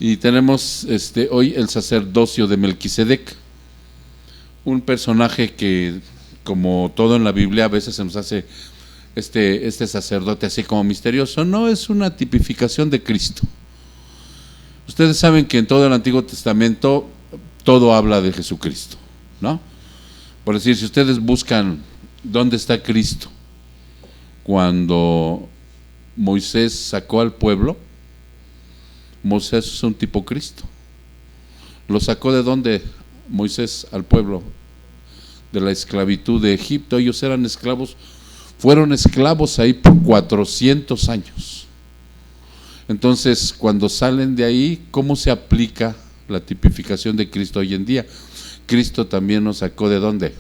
Y tenemos hoy el sacerdocio de Melquisedec, un personaje que, como todo en la Biblia, a veces se nos hace este sacerdote así como misterioso. No, es una tipificación de Cristo. Ustedes saben que en todo el Antiguo Testamento todo habla de Jesucristo, ¿no? Por decir, si ustedes buscan dónde está Cristo cuando Moisés sacó al pueblo, Moisés es un tipo Cristo. ¿Lo sacó de dónde Moisés al pueblo? De la esclavitud de Egipto. Ellos eran esclavos, fueron esclavos ahí por 400 años. Entonces, cuando salen de ahí, ¿cómo se aplica la tipificación de Cristo hoy en día? Cristo también nos sacó ¿de dónde?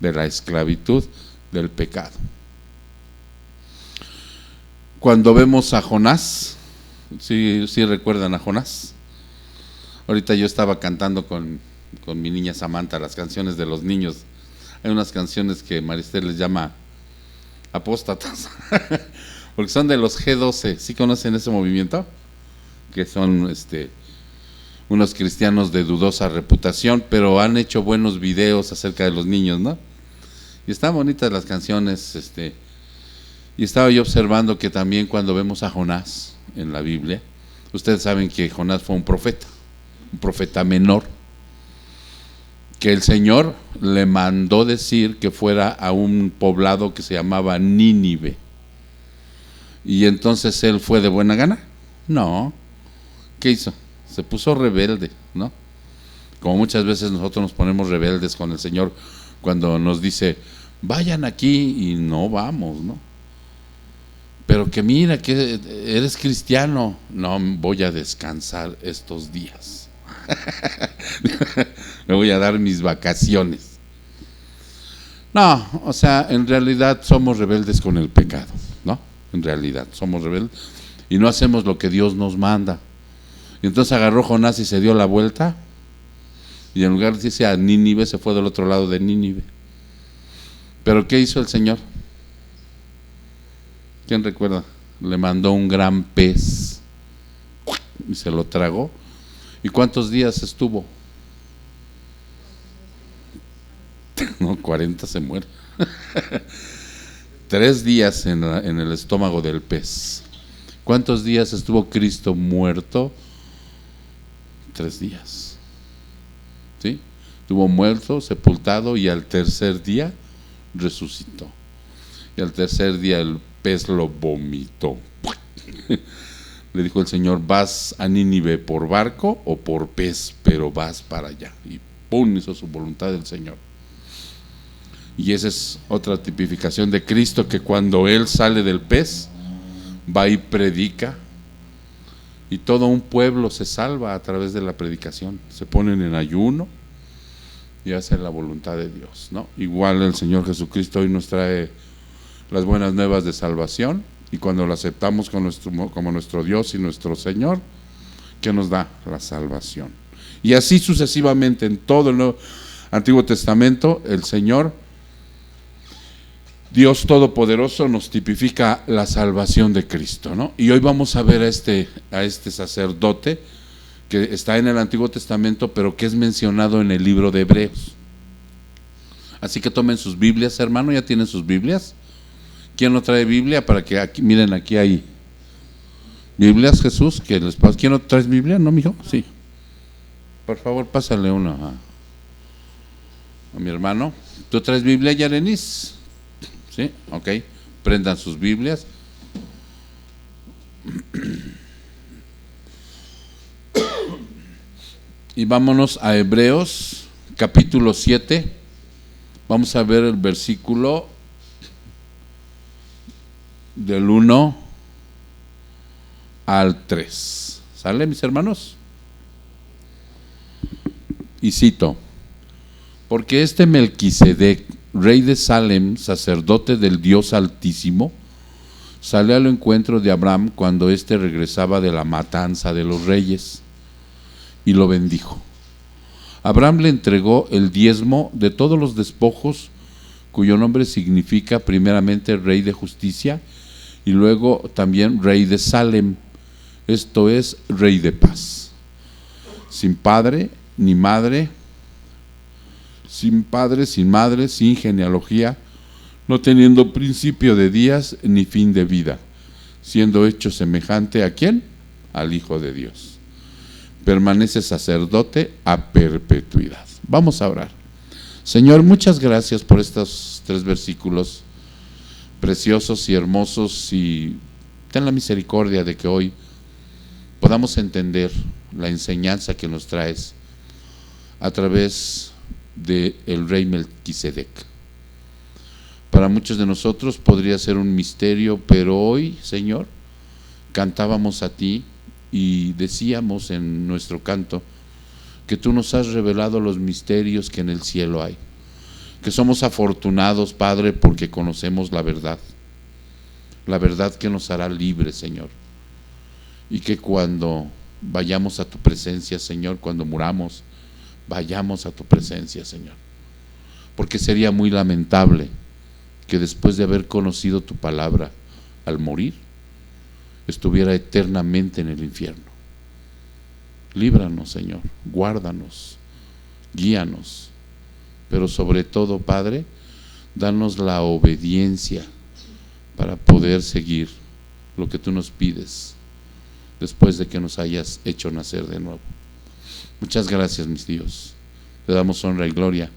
De la esclavitud del pecado. Cuando vemos a Jonás, ¿sí recuerdan a Jonás? Ahorita yo estaba cantando con mi niña Samantha las canciones de los niños. Hay unas canciones que Maristel les llama apóstatas, porque son de los G12. ¿Sí conocen ese movimiento? Que son unos cristianos de dudosa reputación, pero han hecho buenos videos acerca de los niños, ¿no? Y están bonitas las canciones, y estaba yo observando que también cuando vemos a Jonás en la Biblia, ustedes saben que Jonás fue un profeta menor, que el Señor le mandó decir que fuera a un poblado que se llamaba Nínive. Y entonces él fue de buena gana. No, ¿qué hizo? Se puso rebelde, ¿no? Como muchas veces nosotros nos ponemos rebeldes con el Señor cuando nos dice, vayan aquí, y no vamos, ¿no? Pero que mira, que eres cristiano. No, voy a descansar estos días. Me voy a dar mis vacaciones. No, o sea, en realidad somos rebeldes con el pecado, ¿no? En realidad somos rebeldes y no hacemos lo que Dios nos manda. Y entonces agarró Jonás y se dio la vuelta, y en lugar de irse a Nínive, se fue del otro lado de Nínive. Pero ¿qué hizo el Señor? ¿Quién recuerda? Le mandó un gran pez y se lo tragó. ¿Y cuántos días estuvo? No, 40 se muere. 3 días en el estómago del pez. ¿Cuántos días estuvo Cristo muerto? 3 días. ¿Sí? Estuvo muerto, sepultado, y al tercer día resucitó. Y al tercer día el pez lo vomitó. Le dijo el Señor, ¿vas a Nínive por barco o por pez? Pero vas para allá. Y ¡pum! Hizo su voluntad del Señor. Y esa es otra tipificación de Cristo, que cuando Él sale del pez, va y predica, y todo un pueblo se salva a través de la predicación. Se ponen en ayuno y hacen la voluntad de Dios, ¿no? Igual el Señor Jesucristo hoy nos trae las buenas nuevas de salvación, y cuando lo aceptamos como nuestro Dios y nuestro Señor, ¿qué nos da? La salvación. Y así sucesivamente en todo el Antiguo Testamento, el Señor Dios Todopoderoso nos tipifica la salvación de Cristo, ¿no? Y hoy vamos a ver a este sacerdote que está en el Antiguo Testamento, pero que es mencionado en el libro de Hebreos. Así que tomen sus Biblias, hermano. ¿Ya tienen sus Biblias? ¿Quién no trae Biblia? Para que aquí, miren, aquí hay Biblias, Jesús, que les pasa. ¿Quién no trae Biblia? ¿No, mijo? Sí. Por favor, pásale una a mi hermano. ¿Tú traes Biblia, Yarenis? ¿Sí? Ok. Prendan sus Biblias. Y vámonos a Hebreos, capítulo 7. Vamos a ver el versículo del 1 al 3. ¿Sale, mis hermanos? Y cito: porque este Melquisedec, rey de Salem, sacerdote del Dios Altísimo, salió al encuentro de Abraham cuando éste regresaba de la matanza de los reyes, y lo bendijo. Abraham le entregó el diezmo de todos los despojos, cuyo nombre significa primeramente rey de justicia, y luego también rey de Salem, esto es, rey de paz. sin padre ni madre, sin padre, sin madre, sin genealogía, no teniendo principio de días ni fin de vida, siendo hecho semejante ¿a quién? Al Hijo de Dios. Permanece sacerdote a perpetuidad. Vamos a orar. Señor, muchas gracias por estos 3 versículos preciosos y hermosos, y ten la misericordia de que hoy podamos entender la enseñanza que nos traes a través del rey Melquisedec. Para muchos de nosotros podría ser un misterio, pero hoy, Señor, cantábamos a ti y decíamos en nuestro canto que tú nos has revelado los misterios que en el cielo hay, que somos afortunados, Padre, porque conocemos la verdad que nos hará libres, Señor, y que cuando vayamos a tu presencia, Señor, cuando muramos, vayamos a tu presencia, Señor, porque sería muy lamentable que después de haber conocido tu palabra, al morir, estuviera eternamente en el infierno. Líbranos, Señor, guárdanos, guíanos, pero sobre todo, Padre, danos la obediencia para poder seguir lo que tú nos pides después de que nos hayas hecho nacer de nuevo. Muchas gracias, mis Dios. Te damos honra y gloria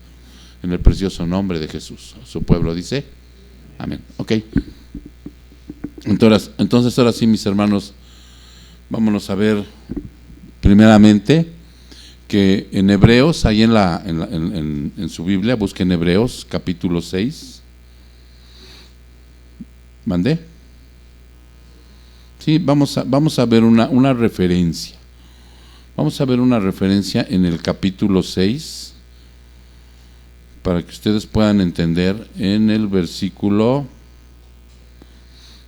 en el precioso nombre de Jesús. Su pueblo dice amén. Ok. Entonces ahora sí, mis hermanos, vámonos a ver primeramente que en Hebreos, ahí en su Biblia, busquen Hebreos capítulo 6. ¿Mandé? Sí, vamos a ver una referencia. Vamos a ver una referencia en el capítulo 6 para que ustedes puedan entender. En el versículo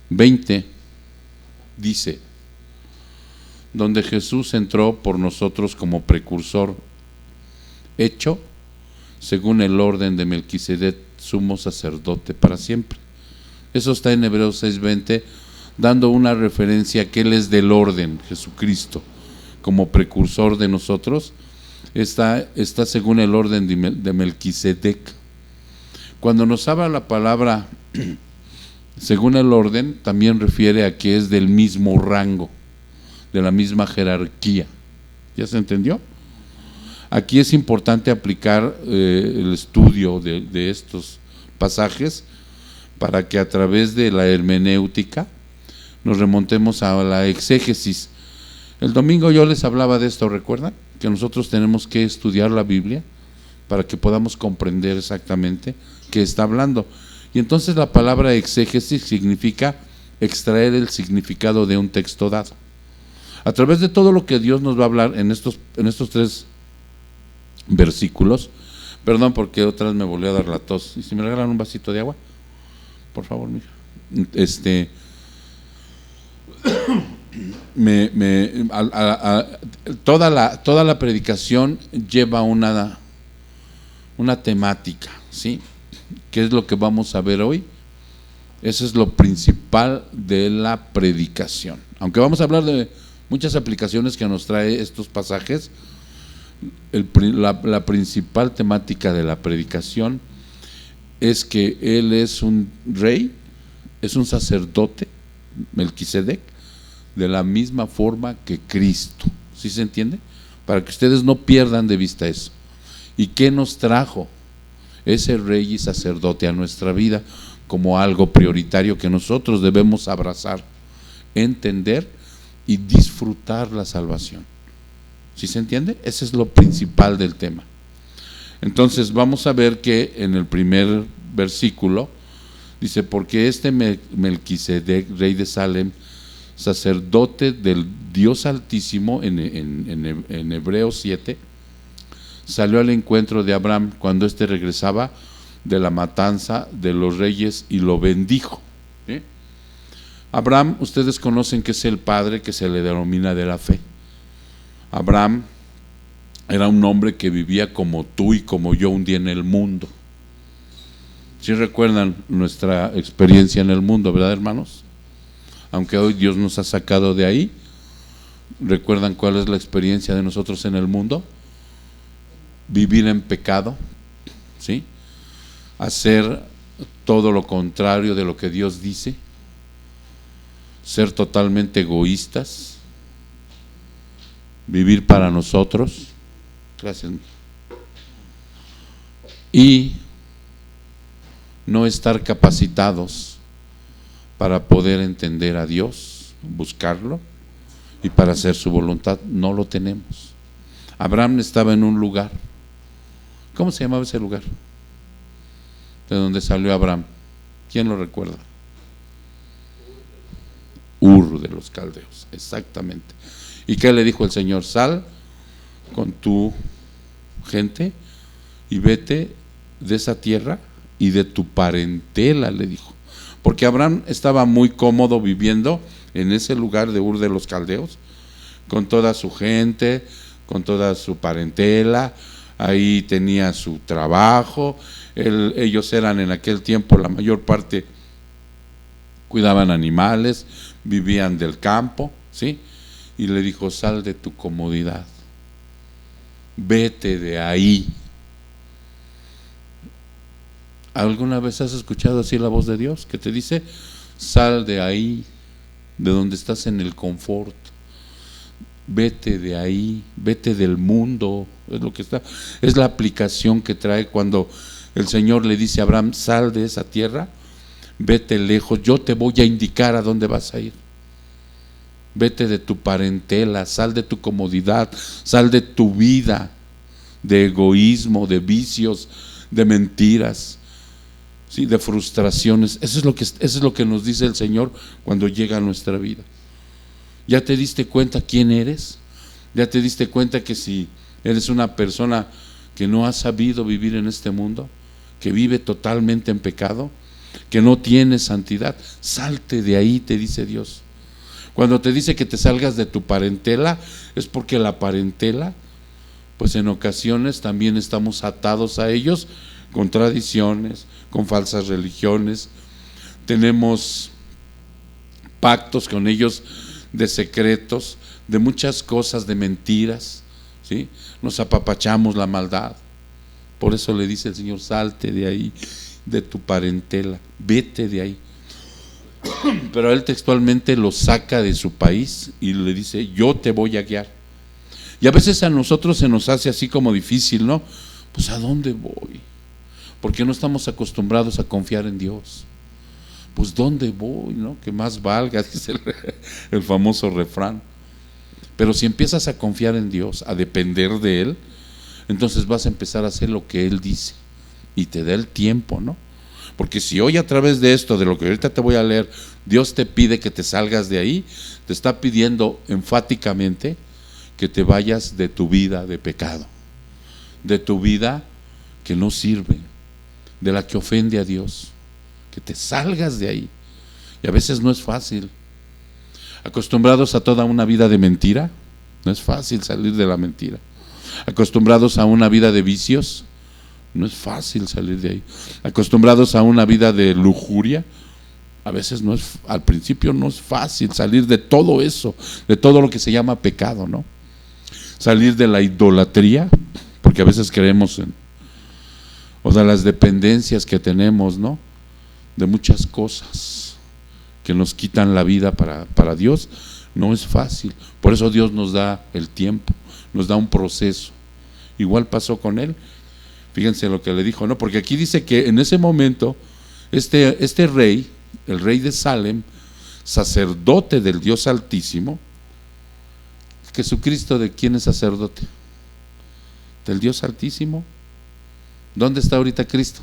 20 dice: donde Jesús entró por nosotros como precursor, hecho según el orden de Melquisedec, sumo sacerdote para siempre. Eso está en Hebreos 6:20, dando una referencia que Él es del orden, Jesucristo, como precursor de nosotros, está según el orden de Melquisedec. Cuando nos habla la palabra según el orden, también refiere a que es del mismo rango, de la misma jerarquía. ¿Ya se entendió? Aquí es importante aplicar el estudio de estos pasajes para que a través de la hermenéutica nos remontemos a la exégesis. El domingo yo les hablaba de esto, ¿recuerdan? Que nosotros tenemos que estudiar la Biblia para que podamos comprender exactamente qué está hablando. Y entonces la palabra exégesis significa extraer el significado de un texto dado. A través de todo lo que Dios nos va a hablar en estos 3 versículos, perdón porque otra vez me volvió a dar la tos, y si me regalan un vasito de agua, por favor, mija. Toda la predicación lleva una temática, ¿sí? ¿Qué es lo que vamos a ver hoy? Eso es lo principal de la predicación. Aunque vamos a hablar de muchas aplicaciones que nos trae estos pasajes, la principal temática de la predicación es que Él es un rey, es un sacerdote, Melquisedec, de la misma forma que Cristo. ¿Sí se entiende? Para que ustedes no pierdan de vista eso. ¿Y qué nos trajo ese rey y sacerdote a nuestra vida como algo prioritario que nosotros debemos abrazar, entender y disfrutar la salvación? ¿Sí se entiende? Ese es lo principal del tema. Entonces vamos a ver que en el primer versículo dice: porque este Melquisedec, rey de Salem, sacerdote del Dios Altísimo, en Hebreos 7, salió al encuentro de Abraham cuando éste regresaba de la matanza de los reyes y lo bendijo. ¿Sí? Abraham, ustedes conocen que es el padre que se le denomina de la fe. Abraham era un hombre que vivía como tú y como yo un día en el mundo. ¿Sí recuerdan nuestra experiencia en el mundo, verdad, hermanos? Aunque hoy Dios nos ha sacado de ahí, ¿Recuerdan cuál es la experiencia de nosotros en el mundo? Vivir en pecado, ¿sí? Hacer todo lo contrario de lo que Dios dice, ser totalmente egoístas, vivir para nosotros. Gracias. Y no estar capacitados para poder entender a Dios, buscarlo y para hacer su voluntad. No lo tenemos. Abraham estaba en un lugar. ¿Cómo se llamaba ese lugar? De donde salió Abraham. ¿Quién lo recuerda? Ur de los Caldeos, exactamente. ¿Y qué le dijo el Señor? Sal con tu gente y vete de esa tierra y de tu parentela, le dijo. Porque Abraham estaba muy cómodo viviendo en ese lugar de Ur de los Caldeos, con toda su gente, con toda su parentela. Ahí tenía su trabajo. Ellos eran en aquel tiempo, la mayor parte cuidaban animales, vivían del campo, ¿sí? Y le dijo: sal de tu comodidad, vete de ahí. ¿Alguna vez has escuchado así la voz de Dios que te dice: sal de ahí, de donde estás en el confort, vete de ahí, vete del mundo? Es lo que está, es la aplicación que trae cuando el Señor le dice a Abraham: sal de esa tierra, vete lejos, yo te voy a indicar a dónde vas a ir. Vete de tu parentela, sal de tu comodidad, sal de tu vida de egoísmo, de vicios, de mentiras, ¿sí? De frustraciones. Eso es lo que nos dice el Señor cuando llega a nuestra vida. ¿Ya te diste cuenta quién eres? ¿Ya te diste cuenta que si eres una persona que no ha sabido vivir en este mundo, que vive totalmente en pecado, que no tiene santidad? Salte de ahí, te dice Dios. Cuando te dice que te salgas de tu parentela, es porque la parentela, pues en ocasiones también estamos atados a ellos con tradiciones, con falsas religiones. Tenemos pactos con ellos de secretos, de muchas cosas, de mentiras, ¿sí? Nos apapachamos la maldad. Por eso le dice el Señor: salte de ahí, de tu parentela, vete de ahí. Pero él textualmente lo saca de su país y le dice: yo te voy a guiar. Y a veces a nosotros se nos hace así como difícil, ¿no? Pues ¿a dónde voy? Porque no estamos acostumbrados a confiar en Dios. Pues ¿dónde voy, no? Que más valga, dice el famoso refrán. Pero si empiezas a confiar en Dios, a depender de Él, entonces vas a empezar a hacer lo que Él dice y te da el tiempo, ¿no? Porque si hoy a través de esto, de lo que ahorita te voy a leer, Dios te pide que te salgas de ahí, te está pidiendo enfáticamente que te vayas de tu vida de pecado, de tu vida que no sirve, de la que ofende a Dios, que te salgas de ahí. Y a veces no es fácil. Acostumbrados a toda una vida de mentira, no es fácil salir de la mentira. Acostumbrados a una vida de vicios, no es fácil salir de ahí. Acostumbrados a una vida de lujuria, a veces no es, al principio no es fácil salir de todo eso, de todo lo que se llama pecado, ¿no? Salir de la idolatría, porque a veces creemos en, o de las dependencias que tenemos, ¿no? De muchas cosas que nos quitan la vida para Dios, no es fácil. Por eso Dios nos da el tiempo, nos da un proceso. Igual pasó con él. Fíjense lo que le dijo, ¿no? Porque aquí dice que en ese momento este rey, el rey de Salem, sacerdote del Dios Altísimo. Jesucristo, ¿de quién es sacerdote? Del Dios Altísimo. ¿Dónde está ahorita Cristo?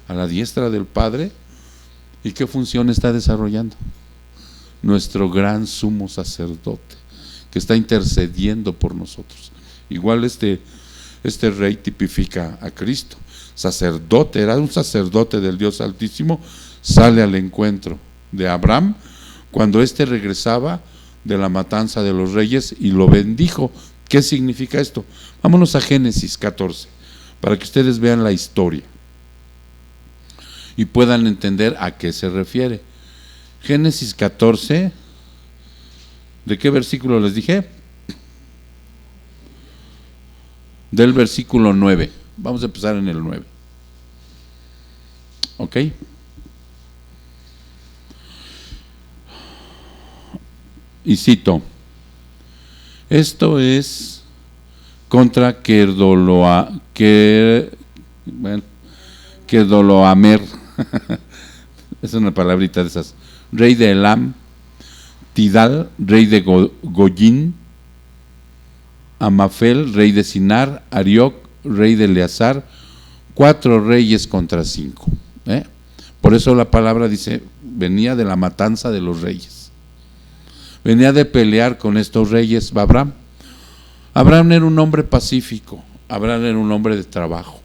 A la diestra del Padre. ¿Y qué función está desarrollando? Nuestro gran sumo sacerdote, que está intercediendo por nosotros. Igual este rey tipifica a Cristo. Sacerdote, era un sacerdote del Dios Altísimo, sale al encuentro de Abraham cuando éste regresaba de la matanza de los reyes y lo bendijo. ¿Qué significa esto? Vámonos a Génesis 14 para que ustedes vean la historia y puedan entender a qué se refiere. Génesis 14, ¿De qué versículo les dije? Del versículo 9. Vamos a empezar en el 9. ¿Ok? Y cito: esto es contra Kedorlaomer. Es una palabrita de esas. Rey de Elam, Tidal, rey de Goyín, Amafel, rey de Sinar, Arioc, rey de Eleazar, 4 reyes contra 5. Por eso la palabra dice, venía de la matanza de los reyes. Venía de pelear con estos reyes. Abraham era un hombre pacífico. Abraham era un hombre de trabajo.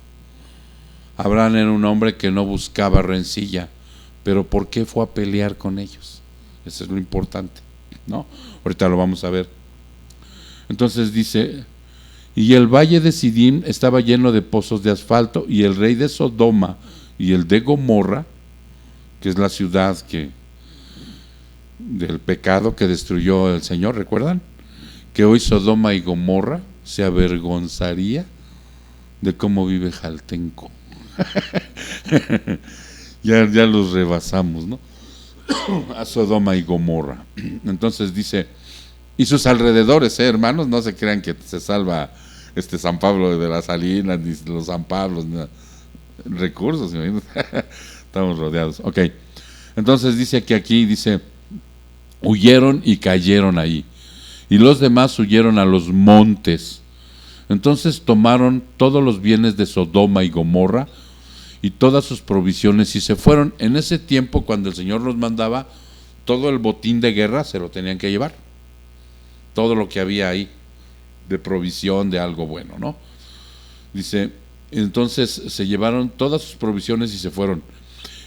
Abraham era un hombre que no buscaba rencilla. Pero ¿por qué fue a pelear con ellos? Eso es lo importante, ¿no? Ahorita lo vamos a ver. Entonces dice: y el valle de Sidim estaba lleno de pozos de asfalto, y el rey de Sodoma y el de Gomorra, que es la ciudad del pecado que destruyó el Señor, ¿recuerdan? Que hoy Sodoma y Gomorra se avergonzaría de cómo vive Jaltenco. ya los rebasamos, ¿no? A Sodoma y Gomorra. Entonces dice, y sus alrededores, hermanos, no se crean que se salva San Pablo de las Salinas, ni los San Pablos, ni recursos, estamos rodeados. Ok, entonces dice que aquí dice, huyeron y cayeron ahí, y los demás huyeron a los montes. Entonces tomaron todos los bienes de Sodoma y Gomorra y todas sus provisiones y se fueron. En ese tiempo, cuando el Señor los mandaba, todo el botín de guerra se lo tenían que llevar, todo lo que había ahí de provisión de algo bueno, ¿no? Dice, entonces se llevaron todas sus provisiones y se fueron.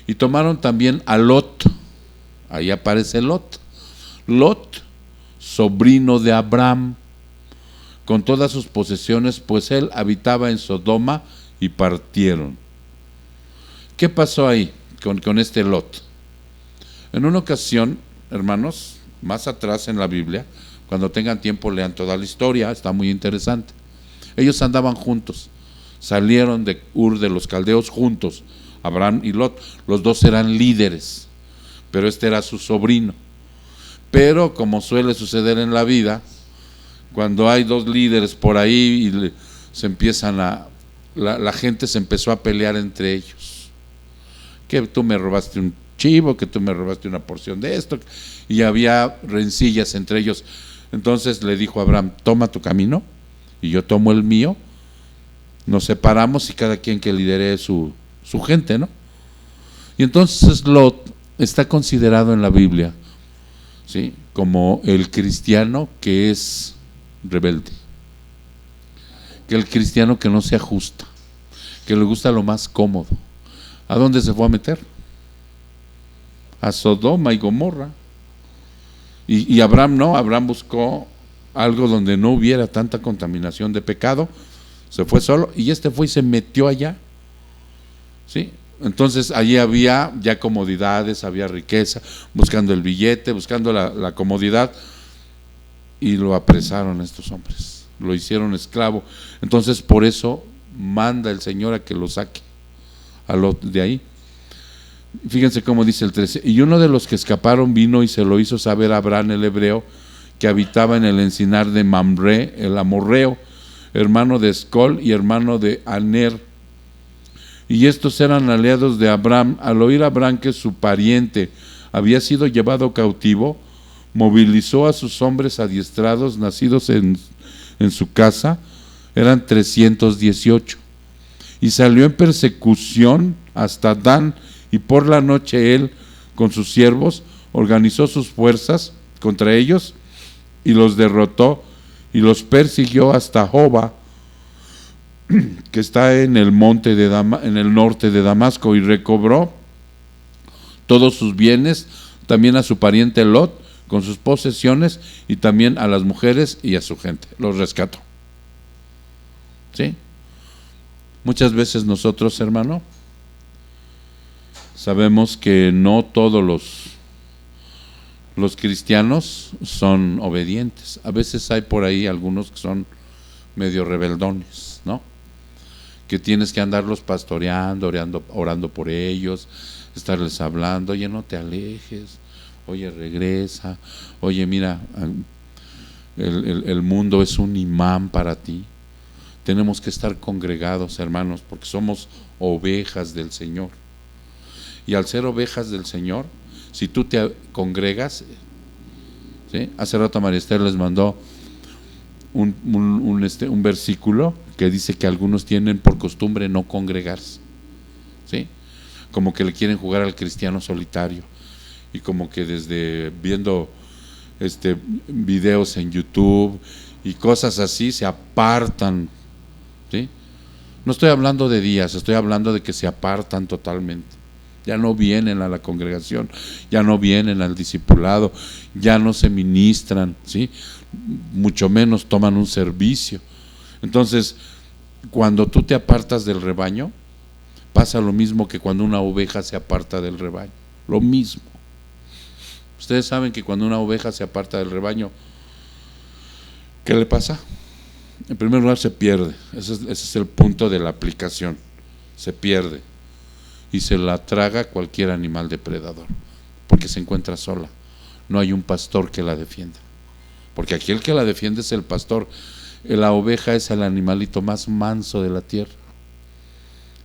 Y tomaron también a Lot. Ahí aparece Lot, sobrino de Abraham, con todas sus posesiones, pues él habitaba en Sodoma, y partieron. ¿Qué pasó ahí con este Lot? En una ocasión, hermanos, más atrás en la Biblia, cuando tengan tiempo lean toda la historia, está muy interesante. Ellos andaban juntos, salieron de Ur de los Caldeos juntos, Abraham y Lot. Los dos eran líderes, pero este era su sobrino. Pero como suele suceder en la vida, cuando hay dos líderes por ahí y se empiezan la gente se empezó a pelear entre ellos, que tú me robaste un chivo, que tú me robaste una porción de esto, y había rencillas entre ellos. Entonces le dijo a Abraham, toma tu camino y yo tomo el mío, nos separamos y cada quien que lidere su gente, ¿no? Y entonces Lot está considerado en la Biblia, ¿sí?, como el cristiano que es rebelde, que el cristiano que no se ajusta, que le gusta lo más cómodo. ¿A dónde se fue a meter? A Sodoma y Gomorra. Y Abraham no, Abraham buscó algo donde no hubiera tanta contaminación de pecado, se fue solo, y fue y se metió allá, ¿sí? Entonces allí había ya comodidades, había riqueza, buscando el billete, buscando la comodidad, y lo apresaron estos hombres, lo hicieron esclavo. Entonces por eso manda el Señor a que lo saque a Lot de ahí. Fíjense cómo dice el 13, y uno de los que escaparon vino y se lo hizo saber a Abraham el hebreo, que habitaba en el encinar de Mamre, el amorreo, hermano de Escol y hermano de Aner. Y estos eran aliados de Abraham. Al oír Abraham que su pariente había sido llevado cautivo, movilizó a sus hombres adiestrados, nacidos en su casa, eran 318, y salió en persecución hasta Dan, y por la noche él, con sus siervos, organizó sus fuerzas contra ellos, y los derrotó, y los persiguió hasta Joba, que está en el monte en el norte de Damasco, y recobró todos sus bienes, también a su pariente Lot, con sus posesiones, y también a las mujeres y a su gente. Los rescató. ¿Sí? Muchas veces nosotros, hermano, sabemos que no todos Los cristianos son obedientes. A veces hay por ahí algunos que son medio rebeldones, ¿no? Que tienes que andarlos pastoreando, orando por ellos, estarles hablando, oye, no te alejes, oye, regresa, oye, mira, el mundo es un imán para ti. Tenemos que estar congregados, hermanos, porque somos ovejas del Señor. Y al ser ovejas del Señor, si tú te congregas, ¿sí? Hace rato María Esther les mandó un versículo que dice que algunos tienen por costumbre no congregarse, ¿sí? Como que le quieren jugar al cristiano solitario, y como que desde viendo videos en YouTube y cosas así se apartan, ¿sí? No estoy hablando de días, estoy hablando de que se apartan totalmente. Ya no vienen a la congregación, ya no vienen al discipulado, ya no se ministran, ¿sí? Mucho menos toman un servicio. Entonces, cuando tú te apartas del rebaño, pasa lo mismo que cuando una oveja se aparta del rebaño, lo mismo. Ustedes saben que cuando una oveja se aparta del rebaño, ¿qué le pasa? En primer lugar se pierde, ese es el punto de la aplicación, se pierde. Y se la traga cualquier animal depredador, porque se encuentra sola. No hay un pastor que la defienda, porque aquí el que la defiende es el pastor. La oveja es el animalito más manso de la tierra,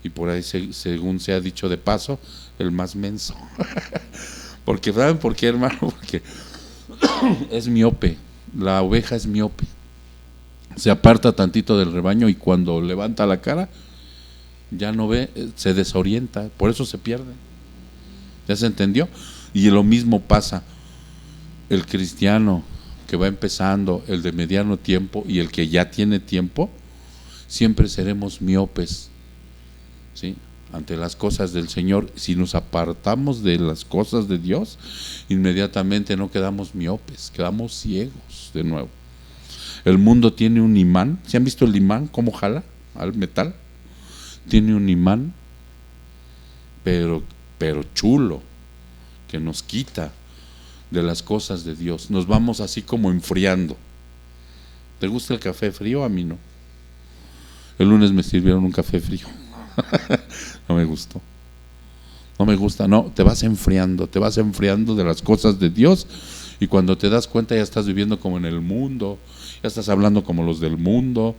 y por ahí, según se ha dicho de paso, el más menso. Porque ¿saben por qué, hermano? Porque es miope. La oveja es miope, se aparta tantito del rebaño y cuando levanta la cara ya no ve, se desorienta, por eso se pierde. ¿Ya se entendió? Y lo mismo pasa el cristiano que va empezando, el de mediano tiempo y el que ya tiene tiempo. Siempre seremos miopes, ¿sí? Ante las cosas del Señor. Si nos apartamos de las cosas de Dios, inmediatamente no quedamos miopes, quedamos ciegos de nuevo. El mundo tiene un imán. ¿Se han visto el imán cómo jala al metal? Tiene un imán, pero chulo, que nos quita de las cosas de Dios. Nos vamos así como enfriando. ¿Te gusta el café frío? A mí no. El lunes me sirvieron un café frío. No me gustó. No me gusta, no, te vas enfriando de las cosas de Dios, y cuando te das cuenta ya estás viviendo como en el mundo, ya estás hablando como los del mundo,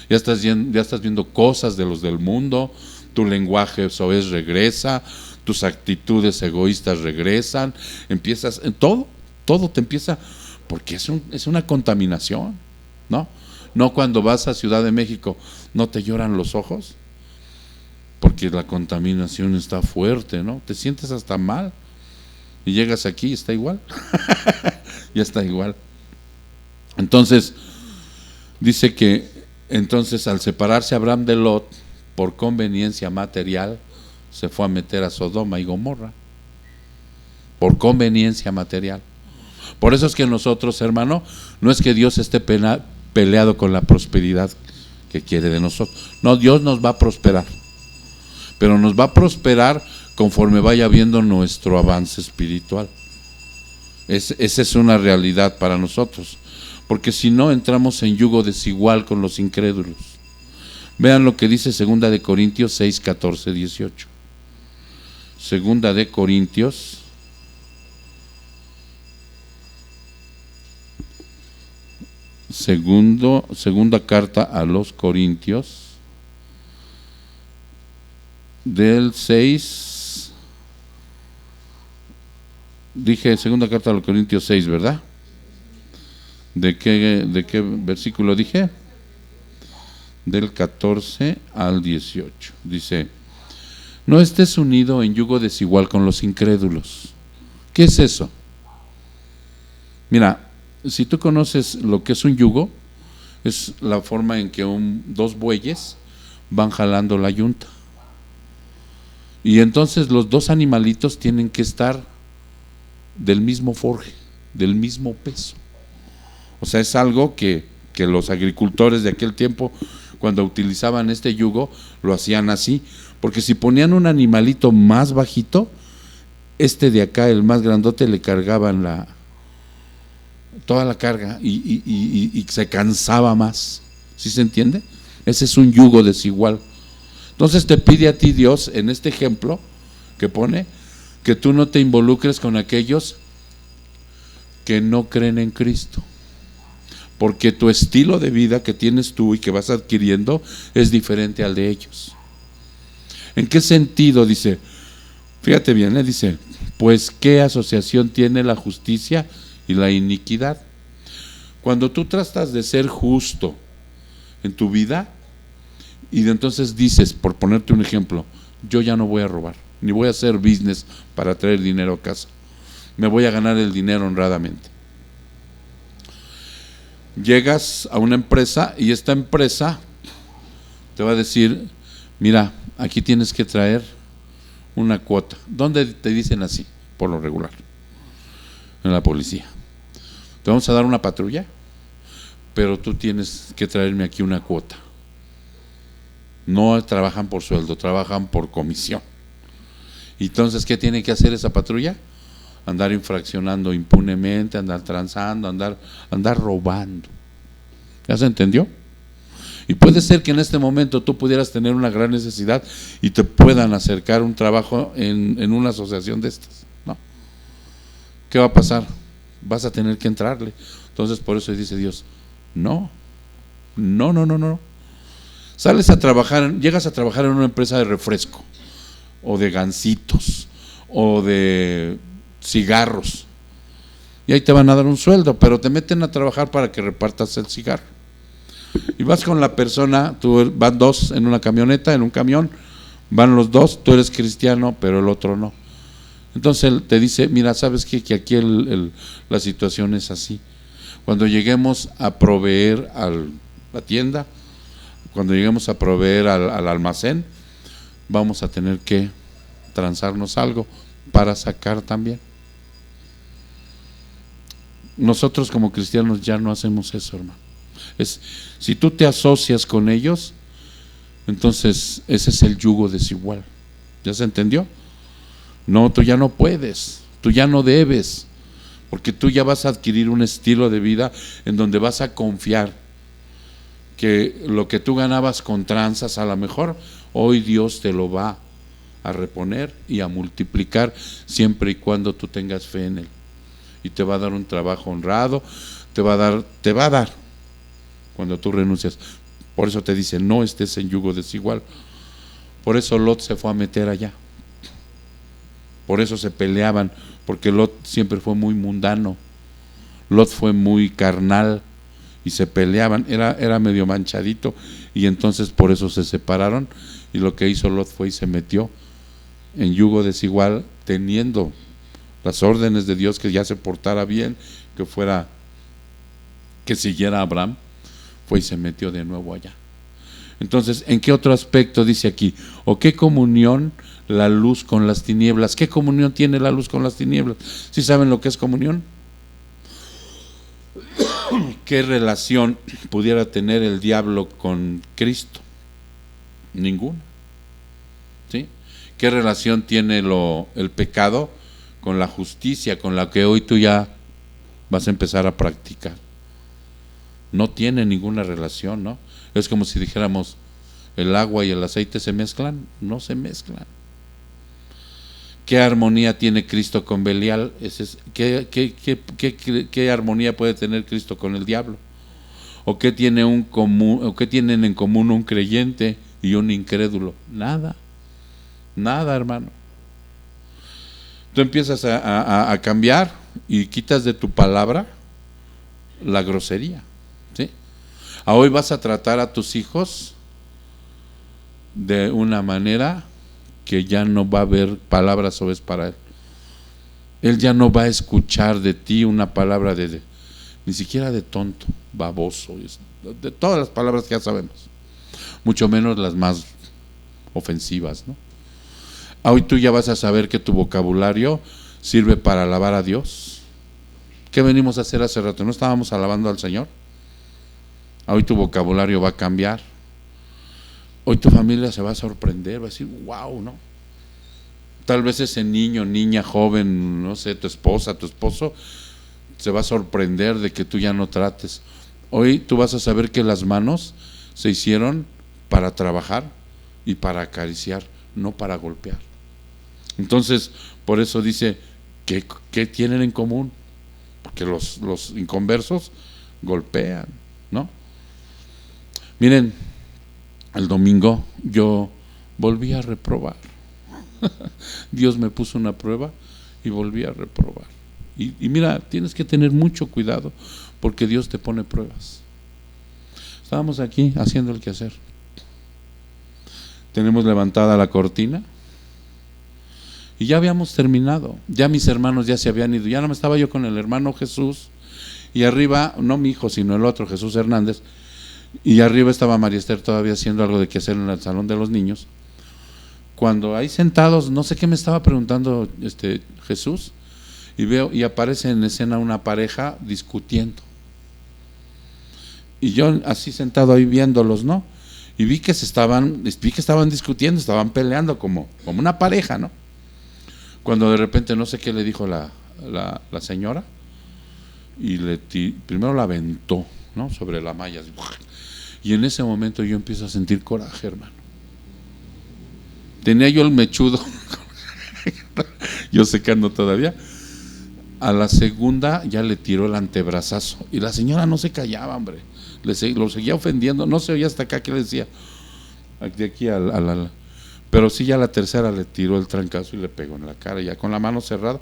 ya estás viendo cosas de los del mundo, tu lenguaje soez regresa, tus actitudes egoístas regresan, empiezas, todo te empieza, porque es una contaminación, ¿no? No cuando vas a Ciudad de México, ¿no te lloran los ojos? Porque la contaminación está fuerte, ¿no? Te sientes hasta mal, y llegas aquí y está igual, ya está igual. Entonces, dice que entonces al separarse Abraham de Lot, por conveniencia material, se fue a meter a Sodoma y Gomorra, por conveniencia material. Por eso es que nosotros, hermano, no es que Dios esté peleado con la prosperidad que quiere de nosotros. No, Dios nos va a prosperar, pero nos va a prosperar conforme vaya viendo nuestro avance espiritual. Esa es una realidad para nosotros, porque si no entramos en yugo desigual con los incrédulos. Vean lo que dice 2 de Corintios 6, 14, 18. 2 de Corintios segunda carta a los Corintios del 6, dije segunda carta a los Corintios 6, ¿verdad? ¿De qué versículo dije? Del 14 al 18. Dice: no estés unido en yugo desigual con los incrédulos. ¿Qué es eso? Mira, si tú conoces lo que es un yugo, es la forma en que dos bueyes van jalando la yunta. Y entonces los dos animalitos tienen que estar del mismo forje, del mismo peso. O sea, es algo que los agricultores de aquel tiempo, cuando utilizaban este yugo, lo hacían así, porque si ponían un animalito más bajito, de acá, el más grandote, le cargaban toda la carga y se cansaba más. ¿Sí se entiende? Ese es un yugo desigual. Entonces te pide a ti Dios, en este ejemplo que pone, que tú no te involucres con aquellos que no creen en Cristo, porque tu estilo de vida que tienes tú y que vas adquiriendo es diferente al de ellos. ¿En qué sentido? Dice, fíjate bien, dice, pues ¿qué asociación tiene la justicia y la iniquidad? Cuando tú tratas de ser justo en tu vida y de entonces dices, por ponerte un ejemplo, yo ya no voy a robar, ni voy a hacer business para traer dinero a casa, me voy a ganar el dinero honradamente. Llegas a una empresa y esta empresa te va a decir, mira, aquí tienes que traer una cuota. ¿Dónde te dicen así? Por lo regular, en la policía. Te vamos a dar una patrulla, pero tú tienes que traerme aquí una cuota. No trabajan por sueldo, trabajan por comisión. Entonces, ¿qué tiene que hacer esa patrulla? Andar infraccionando impunemente, andar transando, andar robando. ¿Ya se entendió? Y puede ser que en este momento tú pudieras tener una gran necesidad y te puedan acercar un trabajo en una asociación de estas, ¿no? ¿Qué va a pasar? Vas a tener que entrarle. Entonces por eso dice Dios, no. Sales a trabajar, llegas a trabajar en una empresa de refresco, o de gansitos, o de cigarros, y ahí te van a dar un sueldo, pero te meten a trabajar para que repartas el cigarro. Y vas con la persona, van dos en una camioneta, en un camión, van los dos, tú eres cristiano, pero el otro no. Entonces él te dice, mira, ¿sabes qué? Que aquí la situación es así. Cuando lleguemos a proveer a la tienda, cuando lleguemos a proveer al almacén, vamos a tener que transarnos algo para sacar también. Nosotros como cristianos ya no hacemos eso, hermano. Si tú te asocias con ellos, entonces ese es el yugo desigual. ¿Ya se entendió? No, tú ya no puedes, tú ya no debes, porque tú ya vas a adquirir un estilo de vida en donde vas a confiar que lo que tú ganabas con tranzas, a lo mejor hoy Dios te lo va a reponer y a multiplicar siempre y cuando tú tengas fe en Él. Y te va a dar un trabajo honrado, te va a dar cuando tú renuncias. Por eso te dice, no estés en yugo desigual. Por eso Lot se fue a meter allá. Por eso se peleaban, porque Lot siempre fue muy mundano. Lot fue muy carnal y se peleaban, era medio manchadito, y entonces por eso se separaron. Y lo que hizo Lot fue y se metió en yugo desigual, teniendo las órdenes de Dios, que ya se portara bien, que siguiera a Abraham, fue y se metió de nuevo allá. Entonces, ¿en qué otro aspecto dice aquí? ¿O qué comunión la luz con las tinieblas? ¿Qué comunión tiene la luz con las tinieblas? ¿Sí saben lo que es comunión? ¿Qué relación pudiera tener el diablo con Cristo? Ninguna. ¿Sí? ¿Qué relación tiene el pecado con la justicia, con la que hoy tú ya vas a empezar a practicar? No tiene ninguna relación, ¿no? Es como si dijéramos, el agua y el aceite se mezclan. No se mezclan. ¿Qué armonía tiene Cristo con Belial? ¿Qué armonía puede tener Cristo con el diablo? ¿O qué tienen en común un creyente y un incrédulo? Nada, hermano. Tú empiezas a cambiar y quitas de tu palabra la grosería, ¿sí? Hoy vas a tratar a tus hijos de una manera que ya no va a haber palabras soez para él. Él ya no va a escuchar de ti una palabra ni siquiera de tonto, baboso, de todas las palabras que ya sabemos, mucho menos las más ofensivas, ¿no? Hoy tú ya vas a saber que tu vocabulario sirve para alabar a Dios. ¿Qué venimos a hacer hace rato? ¿No estábamos alabando al Señor? Hoy tu vocabulario va a cambiar. Hoy tu familia se va a sorprender, va a decir, wow, ¿no? Tal vez ese niño, niña, joven, no sé, tu esposa, tu esposo, se va a sorprender de que tú ya no trates. Hoy tú vas a saber que las manos se hicieron para trabajar y para acariciar, no para golpear. Entonces, por eso dice, ¿qué tienen en común? Porque los inconversos golpean, ¿no? Miren, el domingo yo volví a reprobar. Dios me puso una prueba y volví a reprobar. Y mira, tienes que tener mucho cuidado porque Dios te pone pruebas. Estábamos aquí haciendo el quehacer. Tenemos levantada la cortina y ya habíamos terminado. Ya mis hermanos ya se habían ido. Ya no me estaba yo con el hermano Jesús y arriba, no mi hijo, sino el otro, Jesús Hernández. Y arriba estaba María Esther todavía haciendo algo de quehacer en el salón de los niños. Cuando ahí sentados, no sé qué me estaba preguntando Jesús, y veo y aparece en escena una pareja discutiendo. Y yo así sentado ahí viéndolos, ¿no? Y vi que estaban discutiendo, estaban peleando como una pareja, ¿no? Cuando de repente no sé qué le dijo la señora, y primero la aventó, ¿no? Sobre la malla. Y en ese momento yo empiezo a sentir coraje, hermano. Tenía yo el mechudo, yo secando todavía. A la segunda ya le tiró el antebrazazo. Y la señora no se callaba, hombre. Lo seguía ofendiendo. No se oía hasta acá que le decía. De aquí pero sí, ya la tercera le tiró el trancazo y le pegó en la cara, ya con la mano cerrada.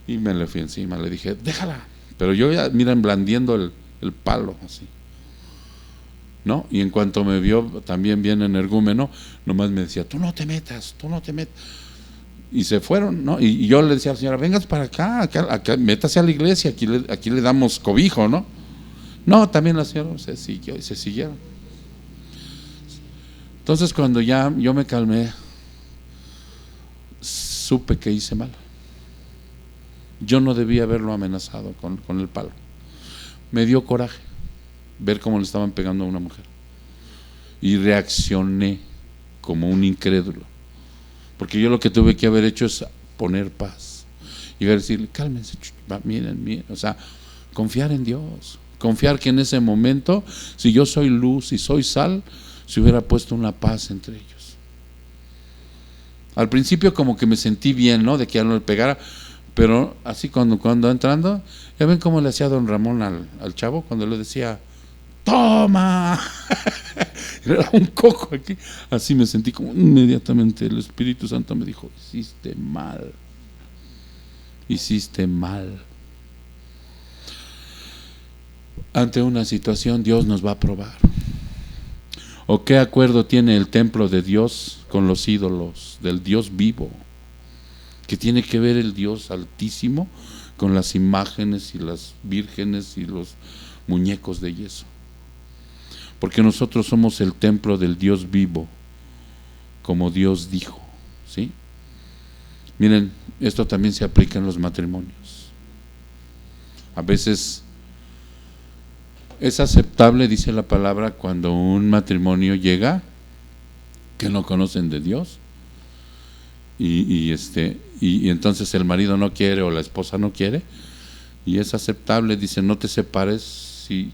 Y me le fui encima. Le dije, déjala. Pero yo ya, miren, blandiendo el palo, así, ¿no? Y en cuanto me vio también bien energúmeno, nomás me decía, tú no te metas. Y se fueron, ¿no? Y yo le decía a la señora, vengas para acá, métase a la iglesia, aquí le damos cobijo, ¿no? No, también la señora se siguieron. Entonces cuando ya yo me calmé, supe que hice mal. Yo no debía haberlo amenazado con el palo. Me dio coraje ver cómo le estaban pegando a una mujer. Y reaccioné como un incrédulo. Porque yo lo que tuve que haber hecho es poner paz. Y decirle, cálmense, miren, o sea, confiar en Dios. Confiar que en ese momento, si yo soy luz y soy sal, se hubiera puesto una paz entre ellos. Al principio como que me sentí bien, ¿no? De que ya no le pegara. Pero así cuando entrando, ya ven cómo le hacía don Ramón al chavo cuando le decía, ¡toma! Era un coco aquí. Así me sentí como inmediatamente el Espíritu Santo me dijo, hiciste mal. Ante una situación Dios nos va a probar. ¿O qué acuerdo tiene el templo de Dios con los ídolos del Dios vivo? ¿Qué tiene que ver el Dios altísimo con las imágenes y las vírgenes y los muñecos de yeso? Porque nosotros somos el templo del Dios vivo, como Dios dijo, ¿sí? Miren, esto también se aplica en los matrimonios. A veces es aceptable, dice la palabra, cuando un matrimonio llega que no conocen de Dios y entonces el marido no quiere o la esposa no quiere, y es aceptable, dice, no te separes si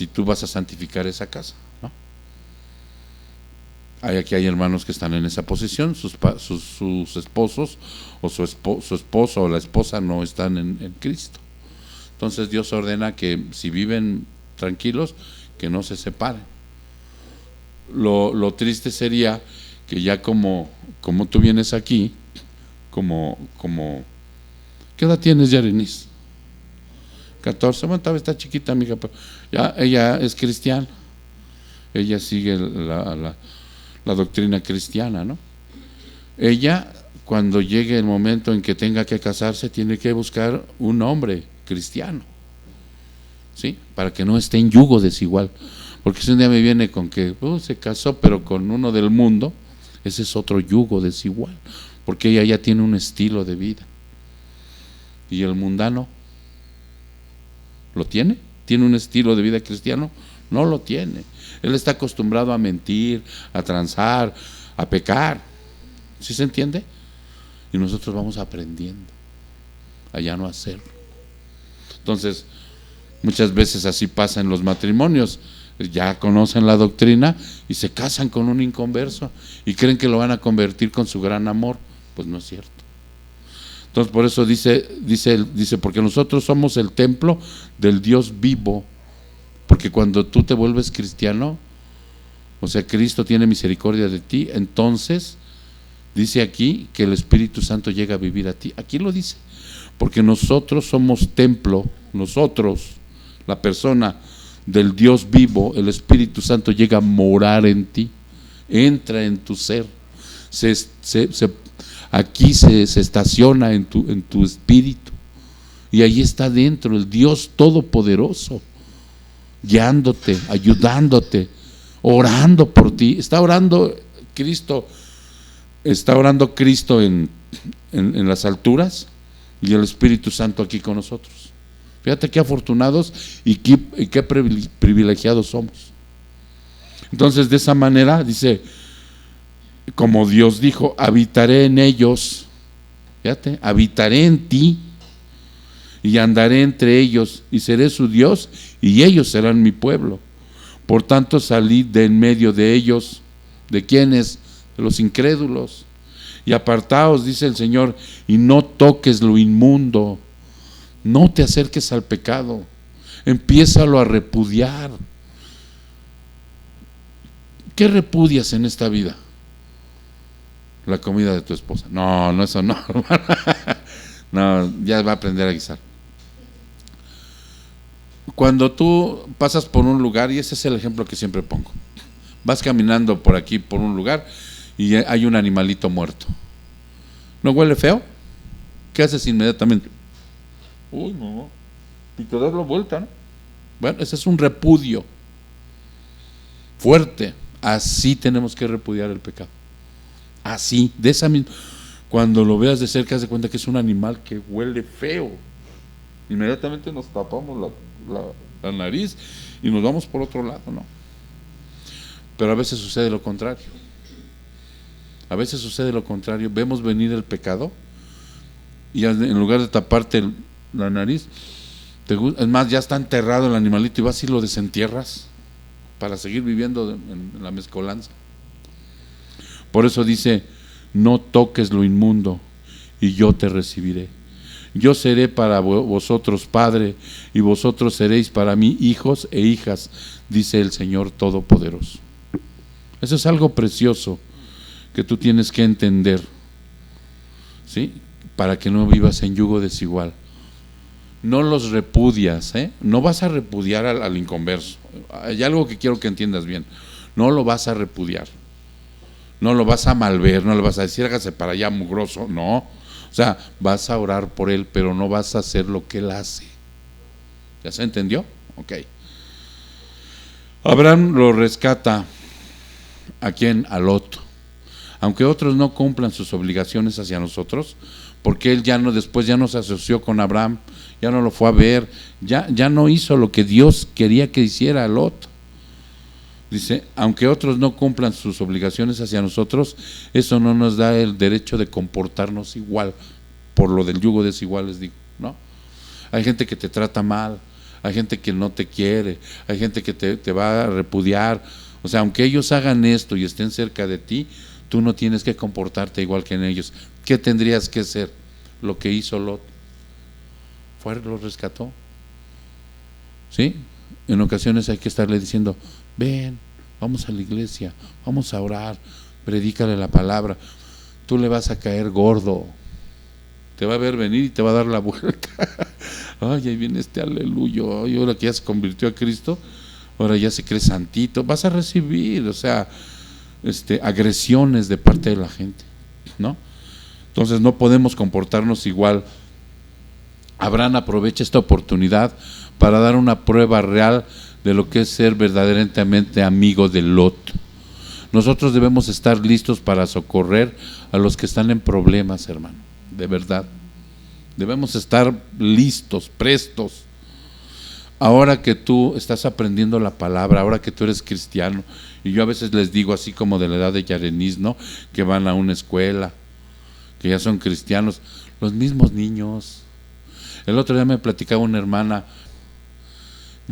tú vas a santificar esa casa, ¿no? Aquí hay hermanos que están en esa posición, sus esposos o su esposo o la esposa no están en Cristo. Entonces Dios ordena que si viven tranquilos, que no se separen. Lo triste sería que ya como tú vienes aquí, ¿qué edad tienes, Yarenis? 14, bueno, todavía está chiquita, amiga, pero ya ella es cristiana, ella sigue la doctrina cristiana, ¿no? Ella, cuando llegue el momento en que tenga que casarse, tiene que buscar un hombre cristiano, ¿sí? Para que no esté en yugo desigual, porque si un día me viene con que se casó pero con uno del mundo, ese es otro yugo desigual, porque ella ya tiene un estilo de vida. ¿Y el mundano lo tiene? ¿Tiene un estilo de vida cristiano? No lo tiene. Él está acostumbrado a mentir, a transar, a pecar. ¿Sí se entiende? Y nosotros vamos aprendiendo a ya no hacerlo. Entonces, muchas veces así pasa en los matrimonios. Ya conocen la doctrina y se casan con un inconverso y creen que lo van a convertir con su gran amor. Pues no es cierto. Entonces por eso dice, porque nosotros somos el templo del Dios vivo. Porque cuando tú te vuelves cristiano, o sea, Cristo tiene misericordia de ti, entonces dice aquí que el Espíritu Santo llega a vivir a ti. Aquí lo dice, porque nosotros somos templo, nosotros, la persona del Dios vivo, el Espíritu Santo llega a morar en ti, entra en tu ser, aquí se estaciona en tu espíritu, y ahí está dentro el Dios Todopoderoso, guiándote, ayudándote, orando por ti. Está orando Cristo en las alturas, y el Espíritu Santo aquí con nosotros. Fíjate qué afortunados y qué privilegiados somos. Entonces, de esa manera, dice, como Dios dijo, habitaré en ellos. Fíjate, habitaré en ti y andaré entre ellos y seré su Dios y ellos serán mi pueblo. Por tanto, salid de en medio de ellos. ¿De quiénes? De los incrédulos. Y apartaos, dice el Señor, y no toques lo inmundo. No te acerques al pecado, empiézalo a repudiar. ¿Qué repudias en esta vida? La comida de tu esposa. No, eso no. No, ya va a aprender a guisar. Cuando tú pasas por un lugar, y ese es el ejemplo que siempre pongo, vas caminando por aquí, por un lugar, y hay un animalito muerto. ¿No huele feo? ¿Qué haces inmediatamente? Uy, no, y te das la vuelta, ¿no? Bueno, ese es un repudio fuerte. Así tenemos que repudiar el pecado. Así, de esa misma. Cuando lo veas de cerca, haz de cuenta que es un animal que huele feo. Inmediatamente nos tapamos la nariz y nos vamos por otro lado, ¿no? Pero a veces sucede lo contrario. A veces sucede lo contrario. Vemos venir el pecado y en lugar de taparte la nariz, es más, ya está enterrado el animalito y vas y lo desentierras para seguir viviendo en la mezcolanza. Por eso dice, no toques lo inmundo y yo te recibiré. Yo seré para vosotros padre y vosotros seréis para mí hijos e hijas, dice el Señor Todopoderoso. Eso es algo precioso que tú tienes que entender, ¿sí? Para que no vivas en yugo desigual. No los repudias, no vas a repudiar al inconverso. Hay algo que quiero que entiendas bien. No lo vas a repudiar, no lo vas a malver, no le vas a decir hágase para allá mugroso, no. O sea, vas a orar por él, pero no vas a hacer lo que él hace. ¿Ya se entendió? Ok. Abraham lo rescata. ¿A quién? A Lot. Aunque otros no cumplan sus obligaciones hacia nosotros, porque él después ya no se asoció con Abraham, ya no lo fue a ver, ya no hizo lo que Dios quería que hiciera a Lot. Dice, aunque otros no cumplan sus obligaciones hacia nosotros, eso no nos da el derecho de comportarnos igual, por lo del yugo desigual, les digo, ¿no? Hay gente que te trata mal, hay gente que no te quiere, hay gente que te va a repudiar. O sea, aunque ellos hagan esto y estén cerca de ti, tú no tienes que comportarte igual que en ellos. ¿Qué tendrías que hacer? Lo que hizo Lot. Lo rescató. ¿Sí? En ocasiones hay que estarle diciendo, ven, vamos a la iglesia, vamos a orar, predícale la palabra. Tú le vas a caer gordo, te va a ver venir y te va a dar la vuelta. Ay, ahí viene este aleluya, ay, ahora que ya se convirtió a Cristo, ahora ya se cree santito, vas a recibir, o sea, agresiones de parte de la gente, ¿no? Entonces no podemos comportarnos igual. Abraham aprovecha esta oportunidad para dar una prueba real de lo que es ser verdaderamente amigo de Lot. Nosotros debemos estar listos para socorrer a los que están en problemas, hermano, de verdad. Debemos estar listos, prestos. Ahora que tú estás aprendiendo la palabra, ahora que tú eres cristiano, y yo a veces les digo así como de la edad de Yarenis, ¿no? Que van a una escuela, que ya son cristianos, los mismos niños. El otro día me platicaba una hermana,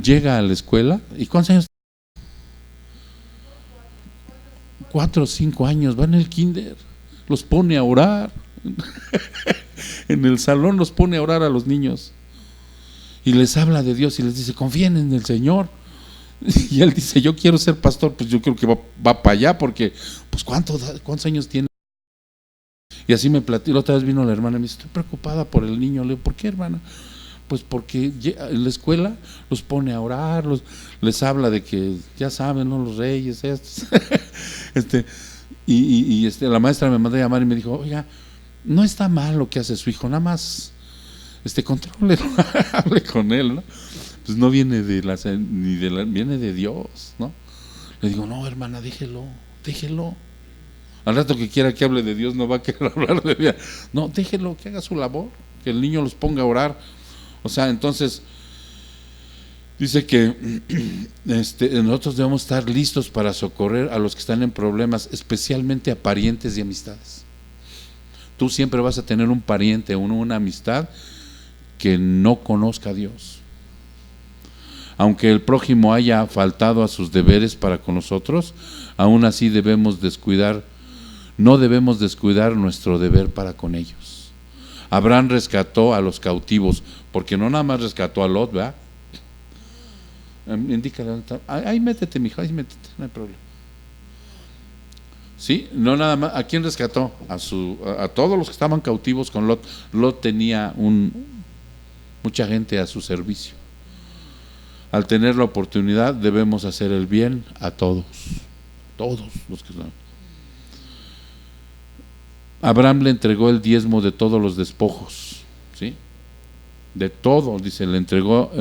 llega a la escuela, ¿y cuántos años? 4 o 5 años, va en el kinder, los pone a orar. En el salón los pone a orar a los niños y les habla de Dios y les dice, confíen en el Señor. Y él dice, yo quiero ser pastor. Pues yo creo que va para allá, porque pues ¿cuántos años tiene? Y así me platicó. Otra vez vino la hermana y me dice, estoy preocupada por el niño. Le digo, ¿por qué, hermana? Pues porque en la escuela los pone a orar, les habla de que ya saben, ¿no? Los reyes estos. La maestra me mandó a llamar y me dijo, oiga, no está mal lo que hace su hijo, nada más controle, hable con él, ¿no? Pues no viene viene de Dios, ¿no? Le digo, no, hermana, déjelo. Al rato que quiera que hable de Dios no va a querer hablar de Dios. No, déjelo, que haga su labor, que el niño los ponga a orar. O sea, entonces dice que nosotros debemos estar listos para socorrer a los que están en problemas, especialmente a parientes y amistades. Tú siempre vas a tener un pariente o una amistad que no conozca a Dios. Aunque el prójimo haya faltado a sus deberes para con nosotros, aún así no debemos descuidar nuestro deber para con ellos. Abraham rescató a los cautivos, porque no nada más rescató a Lot, ¿verdad? Indícale, ahí métete, mijo, ahí métete, no hay problema. Sí, no nada más. ¿A quién rescató? A todos los que estaban cautivos con Lot. Lot tenía mucha gente a su servicio. Al tener la oportunidad debemos hacer el bien a todos los que están. Abraham le entregó el diezmo de todos los despojos, ¿sí? De todo, dice, le entregó,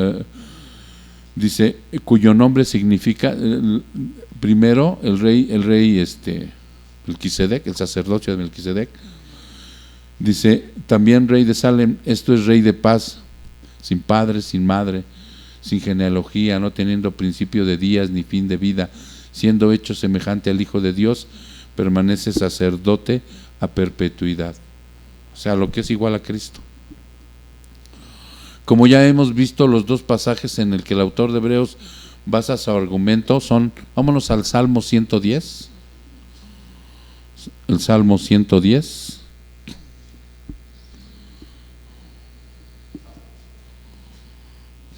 dice, cuyo nombre significa, primero el rey Melquisedec, el sacerdocio de Melquisedec. Dice, también rey de Salem, esto es rey de paz, sin padre, sin madre, sin genealogía, no teniendo principio de días ni fin de vida, siendo hecho semejante al Hijo de Dios, permanece sacerdote a perpetuidad. O sea, lo que es igual a Cristo. Como ya hemos visto, los dos pasajes en el que el autor de Hebreos basa su argumento son, vámonos al Salmo 110. El Salmo 110.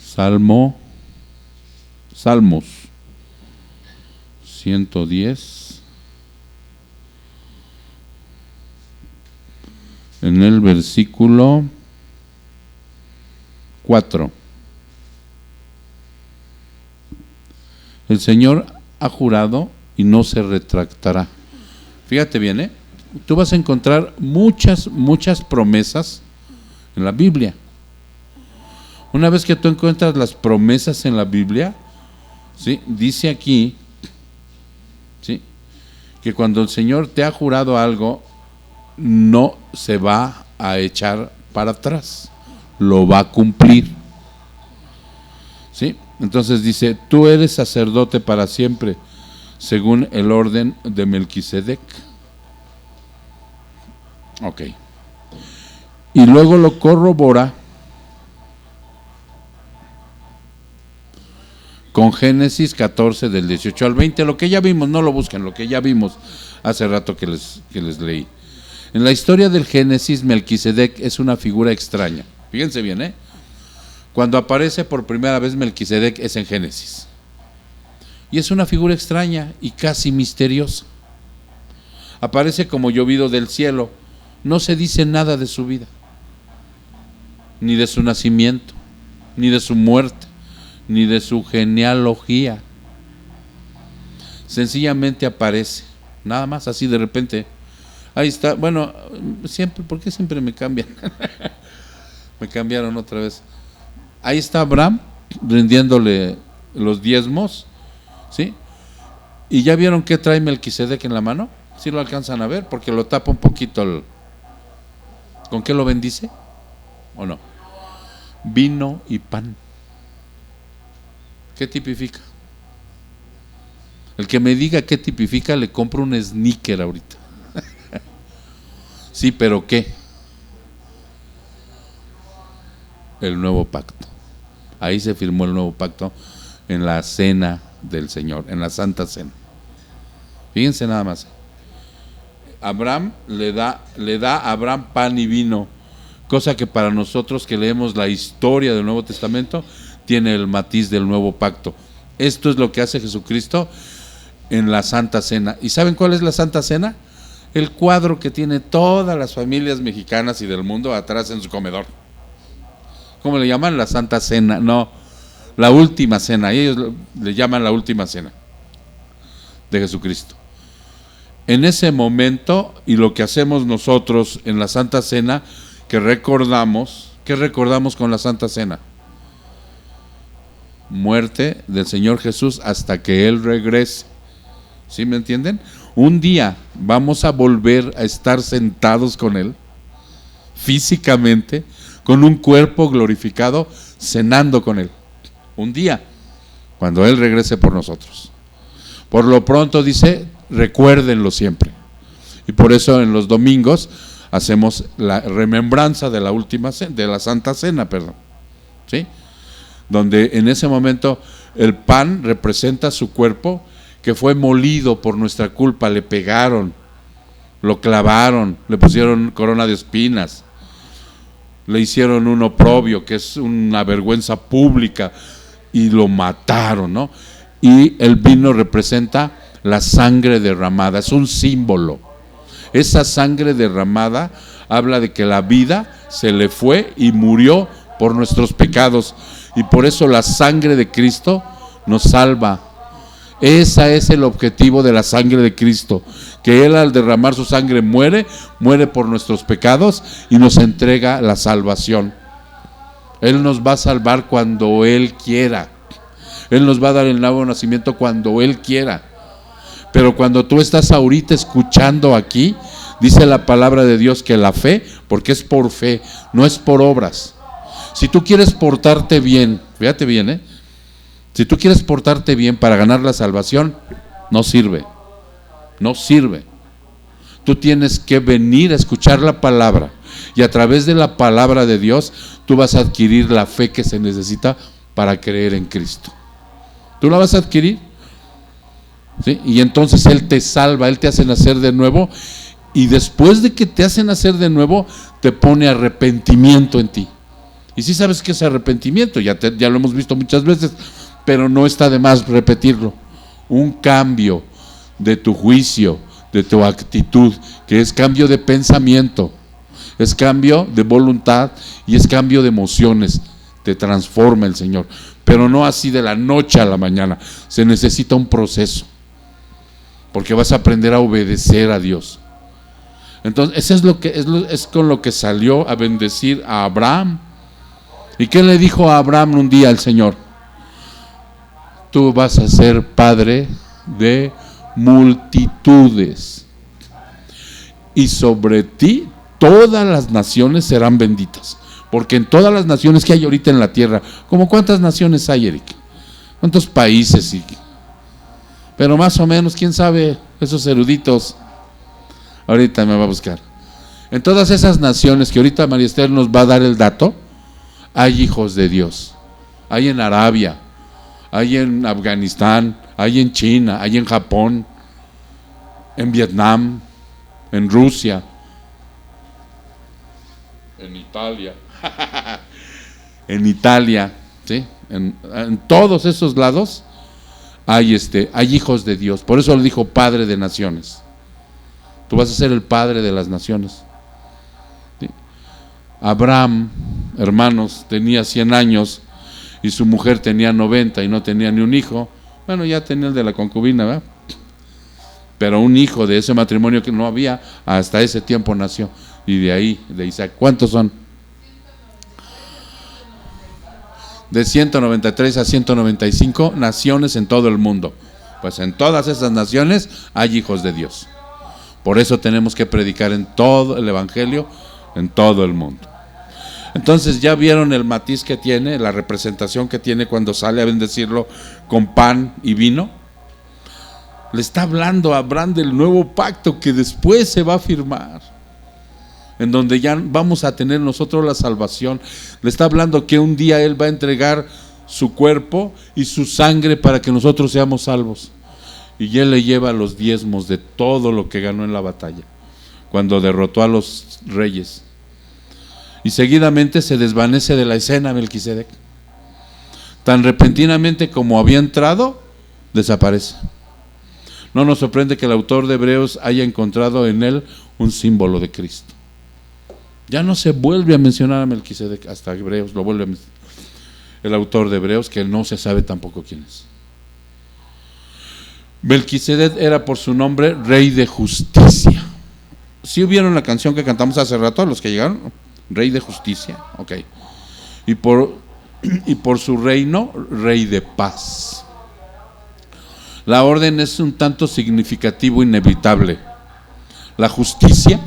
Salmos 110. En el versículo 4. El Señor ha jurado y no se retractará. Fíjate bien, tú vas a encontrar muchas promesas en la Biblia. Una vez que tú encuentras las promesas en la Biblia, ¿sí? Dice aquí, ¿sí?, que cuando el Señor te ha jurado algo, no se va a echar para atrás, lo va a cumplir, ¿sí? Entonces dice, tú eres sacerdote para siempre, según el orden de Melquisedec. Ok. Y luego lo corrobora con Génesis 14 del 18 al 20, lo que ya vimos, no lo busquen, lo que ya vimos hace rato que les leí. En la historia del Génesis, Melquisedec es una figura extraña. Fíjense bien, cuando aparece por primera vez Melquisedec es en Génesis. Y es una figura extraña y casi misteriosa. Aparece como llovido del cielo. No se dice nada de su vida, ni de su nacimiento, ni de su muerte, ni de su genealogía. Sencillamente aparece, nada más, así de repente. Ahí está. Bueno, siempre, ¿por qué siempre me cambian? Me cambiaron otra vez. Ahí está Abraham rindiéndole los diezmos, ¿sí? Y ya vieron qué trae Melquisedec en la mano. ¿Sí lo alcanzan a ver? Porque lo tapa un poquito. ¿Con qué lo bendice? ¿O no? Vino y pan. ¿Qué tipifica? El que me diga qué tipifica, le compro un sneaker ahorita. Sí, pero ¿qué? el nuevo pacto. Ahí se firmó el nuevo pacto, en la cena del Señor, en la Santa Cena. Fíjense nada más. Abraham le da a Abraham pan y vino, cosa que para nosotros que leemos la historia del Nuevo Testamento tiene el matiz del nuevo pacto. Esto es lo que hace Jesucristo en la Santa Cena. ¿Y saben cuál es la Santa Cena? El cuadro que tiene todas las familias mexicanas y del mundo atrás en su comedor. ¿Cómo le llaman? La Santa Cena. No, la última cena. Ellos le llaman la última cena de Jesucristo. En ese momento, y lo que hacemos nosotros en la Santa Cena, que recordamos, ¿qué recordamos con la Santa Cena? Muerte del Señor Jesús hasta que Él regrese. ¿Sí me entienden? Un día vamos a volver a estar sentados con Él, físicamente, con un cuerpo glorificado, cenando con Él. Un día, cuando Él regrese por nosotros. Por lo pronto dice, recuérdenlo siempre. Y por eso en los domingos hacemos la remembranza de la última cena, de la Santa Cena, perdón. ¿Sí? Donde en ese momento el pan representa su cuerpo, que fue molido por nuestra culpa. Le pegaron, lo clavaron, le pusieron corona de espinas, le hicieron un oprobio, que es una vergüenza pública, y lo mataron, ¿no? Y el vino representa la sangre derramada, es un símbolo. Esa sangre derramada habla de que la vida se le fue y murió por nuestros pecados, y por eso la sangre de Cristo nos salva. Ese es el objetivo de la sangre de Cristo, que Él al derramar su sangre muere por nuestros pecados y nos entrega la salvación. Él nos va a salvar cuando Él quiera. Él nos va a dar el nuevo nacimiento cuando Él quiera. Pero cuando tú estás ahorita escuchando aquí, dice la palabra de Dios que la fe, porque es por fe, no es por obras. Si tú quieres portarte bien, fíjate bien, si tú quieres portarte bien para ganar la salvación, no sirve. No sirve. Tú tienes que venir a escuchar la palabra, y a través de la palabra de Dios tú vas a adquirir la fe que se necesita para creer en Cristo. Tú la vas a adquirir, ¿sí? Y entonces Él te salva, Él te hace nacer de nuevo, y después de que te hace nacer de nuevo, te pone arrepentimiento en ti. Y si sabes qué es arrepentimiento, ya lo hemos visto muchas veces, pero no está de más repetirlo. Un cambio de tu juicio, de tu actitud, que es cambio de pensamiento, es cambio de voluntad y es cambio de emociones. Te transforma el Señor, pero no así de la noche a la mañana. Se necesita un proceso, porque vas a aprender a obedecer a Dios. Entonces, eso es con lo que salió a bendecir a Abraham. ¿Y qué le dijo a Abraham un día al Señor? Tú vas a ser padre de multitudes, y sobre ti todas las naciones serán benditas. Porque en todas las naciones que hay ahorita en la tierra, ¿cómo cuántas naciones hay, Eric? ¿Cuántos países? Pero más o menos, quién sabe, esos eruditos, ahorita me va a buscar. En todas esas naciones que ahorita María Esther nos va a dar el dato, hay hijos de Dios. Hay en Arabia, hay en Afganistán, hay en China, hay en Japón, en Vietnam, en Rusia, en Italia, en Italia, ¿sí? En todos esos lados hay hijos de Dios. Por eso le dijo Padre de naciones. Tú vas a ser el padre de las naciones, ¿sí? Abraham, hermanos, tenía 100 años y su mujer tenía 90 y no tenía ni un hijo. Bueno, ya tenía el de la concubina, ¿verdad? Pero un hijo de ese matrimonio que no había, hasta ese tiempo nació. Y de ahí, de Isaac, ¿cuántos son? De 193 a 195 naciones en todo el mundo. Pues en todas esas naciones hay hijos de Dios. Por eso tenemos que predicar en todo el evangelio, en todo el mundo. Entonces ya vieron el matiz que tiene, la representación que tiene cuando sale a bendecirlo con pan y vino. Le está hablando a Abraham del nuevo pacto que después se va a firmar. en donde ya vamos a tener nosotros la salvación. Le está hablando que un día Él va a entregar su cuerpo y su sangre para que nosotros seamos salvos. Y Él le lleva los diezmos de todo lo que ganó en la batalla, cuando derrotó a los reyes. Y seguidamente se desvanece de la escena Melquisedec. Tan repentinamente como había entrado, desaparece. No nos sorprende que el autor de Hebreos haya encontrado en él un símbolo de Cristo. Ya no se vuelve a mencionar a Melquisedec, hasta Hebreos lo vuelve a mencionar. El autor de Hebreos, que no se sabe tampoco quién es. Melquisedec era por su nombre Rey de Justicia. ¿Sí vieron la canción que cantamos hace rato, los que llegaron? Rey de Justicia, ok. Y por su reino, Rey de Paz. La orden es un tanto significativo, inevitable. La justicia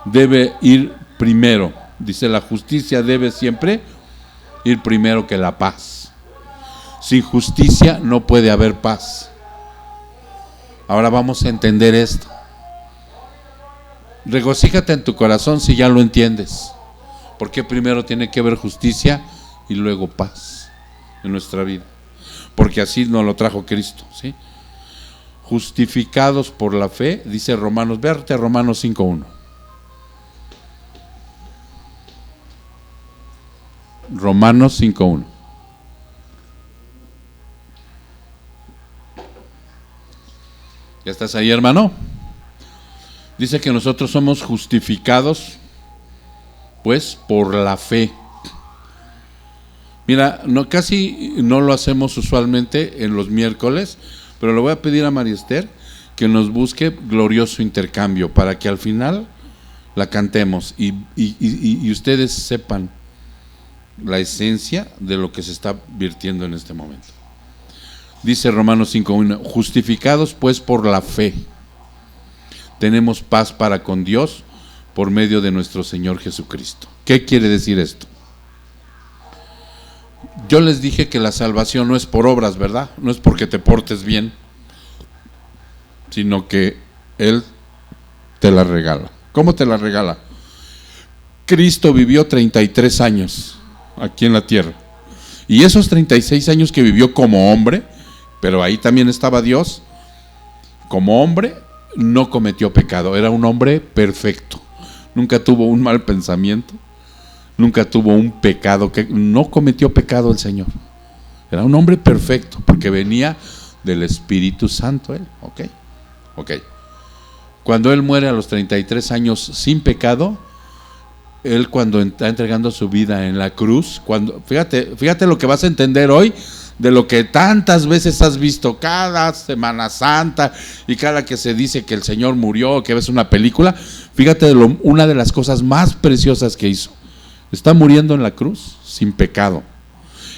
debe ir primero. Dice, la justicia debe siempre ir primero que la paz. Sin justicia no puede haber paz. Ahora vamos a entender esto. Regocíjate en tu corazón si ya lo entiendes. Porque primero tiene que haber justicia y luego paz en nuestra vida. Porque así nos lo trajo Cristo, ¿sí? Justificados por la fe, dice Romanos, verte Romanos 5:1. Romanos 5:1. ¿Ya estás ahí, hermano? Dice que nosotros somos justificados, pues, por la fe. Mira, casi no lo hacemos usualmente en los miércoles, pero le voy a pedir a María Esther que nos busque Glorioso Intercambio para que al final la cantemos y ustedes sepan la esencia de lo que se está virtiendo en este momento. Dice Romanos 5:1, justificados pues por la fe, tenemos paz para con Dios por medio de nuestro Señor Jesucristo. ¿Qué quiere decir esto? Yo les dije que la salvación no es por obras, ¿verdad? No es porque te portes bien, sino que Él te la regala. ¿Cómo te la regala? Cristo vivió 33 años aquí en la tierra. Y esos 36 años que vivió como hombre, pero ahí también estaba Dios, como hombre no cometió pecado, era un hombre perfecto. Nunca tuvo un mal pensamiento, nunca tuvo un pecado, que no cometió pecado el Señor. Era un hombre perfecto, porque venía del Espíritu Santo él, ok. Cuando él muere a los 33 años sin pecado, él cuando está entregando su vida en la cruz, fíjate lo que vas a entender hoy, de lo que tantas veces has visto cada Semana Santa y cada que se dice que el Señor murió, que ves una película. Fíjate una de las cosas más preciosas que hizo. Está muriendo en la cruz sin pecado.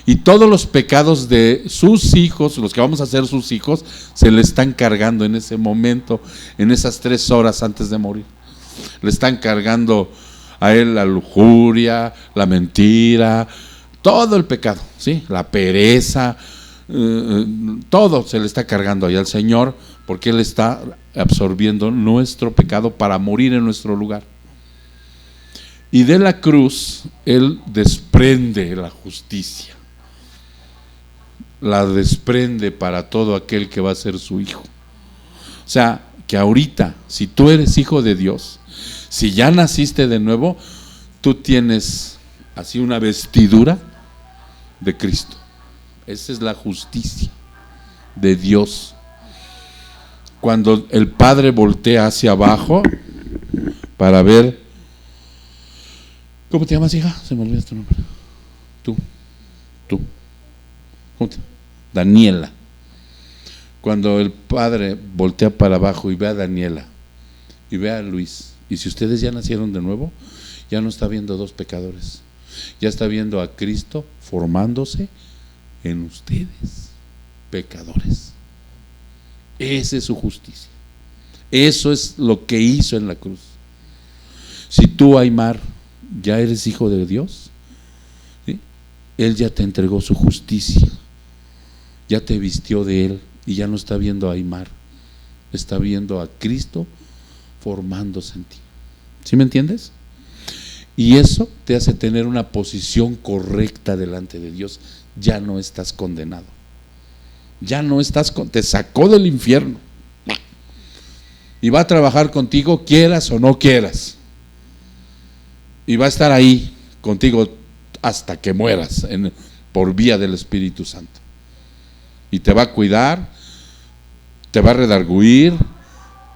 Y todos los pecados de sus hijos, los que vamos a ser sus hijos, se le están cargando en ese momento, en esas 3 horas antes de morir. Le están cargando a él la lujuria, la mentira, todo el pecado, ¿sí? La pereza, todo se le está cargando ahí al Señor, porque Él está absorbiendo nuestro pecado para morir en nuestro lugar. Y de la cruz Él desprende la justicia, la desprende para todo aquel que va a ser su hijo. O sea, que ahorita, si tú eres hijo de Dios, si ya naciste de nuevo, tú tienes así una vestidura de Cristo. Esa es la justicia de Dios. Cuando el Padre voltea hacia abajo para ver, ¿cómo te llamas, hija? Se me olvida tu nombre. Tú. ¿Cómo te llamas? Daniela. Cuando el Padre voltea para abajo y ve a Daniela y ve a Luis, y si ustedes ya nacieron de nuevo, ya no está viendo 2 pecadores, ya está viendo a Cristo formándose en ustedes, pecadores. Esa es su justicia. Eso es lo que hizo en la cruz. Si tú, Aymar, ya eres hijo de Dios, ¿sí? Él ya te entregó su justicia, ya te vistió de Él, y ya no está viendo a Aymar, está viendo a Cristo formándose en ti. ¿Sí me entiendes? Y eso te hace tener una posición correcta delante de Dios. Ya no estás condenado. Ya no estás, te sacó del infierno. Y va a trabajar contigo quieras o no quieras. Y va a estar ahí contigo hasta que mueras por vía del Espíritu Santo. Y te va a cuidar, te va a redarguir,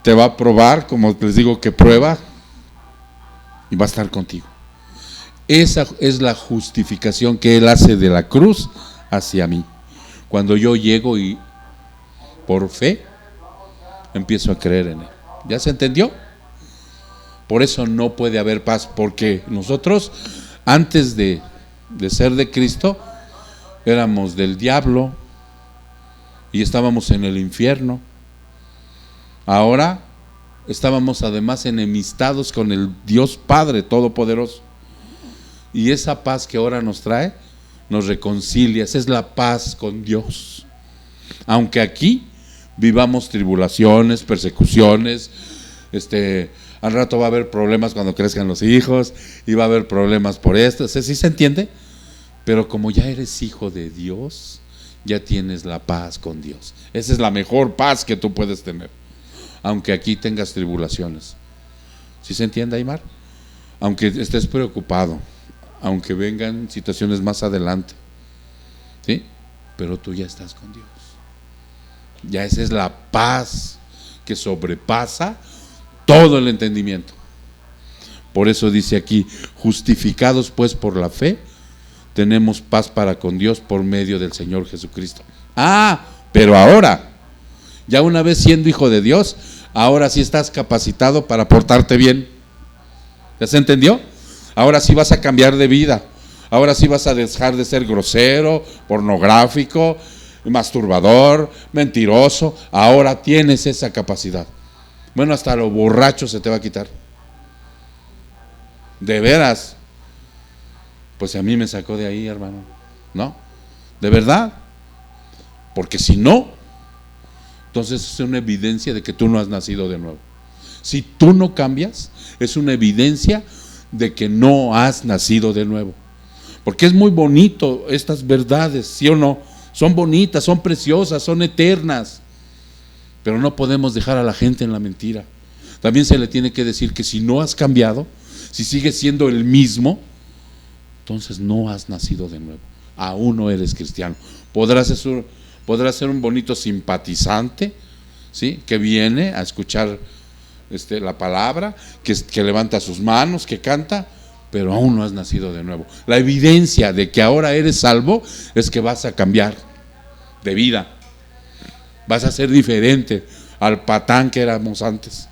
te va a probar, como les digo que prueba, y va a estar contigo. Esa es la justificación que Él hace de la cruz hacia mí. Cuando yo llego y por fe empiezo a creer en Él. ¿Ya se entendió? Por eso no puede haber paz, porque nosotros antes de ser de Cristo éramos del diablo y estábamos en el infierno. Ahora estábamos además enemistados con el Dios Padre Todopoderoso. Y esa paz que ahora nos trae, nos reconcilia. Esa es la paz con Dios. Aunque aquí vivamos tribulaciones, persecuciones, al rato va a haber problemas cuando crezcan los hijos, y va a haber problemas por esto. ¿Sí se entiende? Pero como ya eres hijo de Dios, ya tienes la paz con Dios. Esa es la mejor paz que tú puedes tener, aunque aquí tengas tribulaciones. ¿Sí se entiende, Aymar? Aunque estés preocupado, aunque vengan situaciones más adelante, ¿sí? Pero tú ya estás con Dios. Ya esa es la paz que sobrepasa todo el entendimiento. Por eso dice aquí: justificados pues por la fe, tenemos paz para con Dios por medio del Señor Jesucristo. Pero ahora, ya una vez siendo hijo de Dios, ahora sí estás capacitado para portarte bien. ¿Ya se entendió? Ahora sí vas a cambiar de vida. Ahora sí vas a dejar de ser grosero, pornográfico, masturbador, mentiroso. Ahora tienes esa capacidad. Bueno, hasta lo borracho se te va a quitar. De veras. Pues a mí me sacó de ahí, hermano. ¿No? De verdad. Porque si no, entonces es una evidencia de que tú no has nacido de nuevo. Si tú no cambias, es una evidencia de que no has nacido de nuevo. Porque es muy bonito estas verdades, ¿sí o no? Son bonitas, son preciosas, son eternas. Pero no podemos dejar a la gente en la mentira. También se le tiene que decir que si no has cambiado, si sigues siendo el mismo, entonces no has nacido de nuevo. Aún no eres cristiano. Podrás ser un bonito simpatizante, ¿sí? Que viene a escuchar la palabra, que levanta sus manos, que canta, pero aún no has nacido de nuevo. La evidencia de que ahora eres salvo es que vas a cambiar de vida. Vas a ser diferente al patán que éramos antes,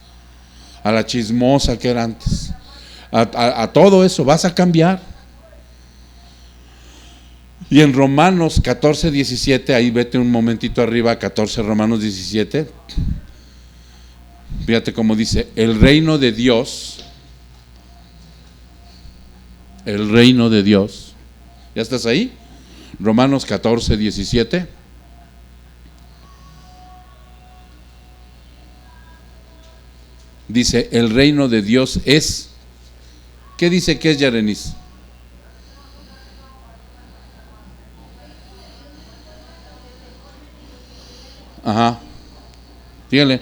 a la chismosa que era antes, a todo eso vas a cambiar. Y en Romanos 14, 17, ahí vete un momentito arriba, 14 Romanos 17, fíjate cómo dice: el reino de Dios, ¿ya estás ahí? Romanos 14, 17. Dice: el reino de Dios es. ¿Qué dice que es, Yarenis? Ajá. Dígale.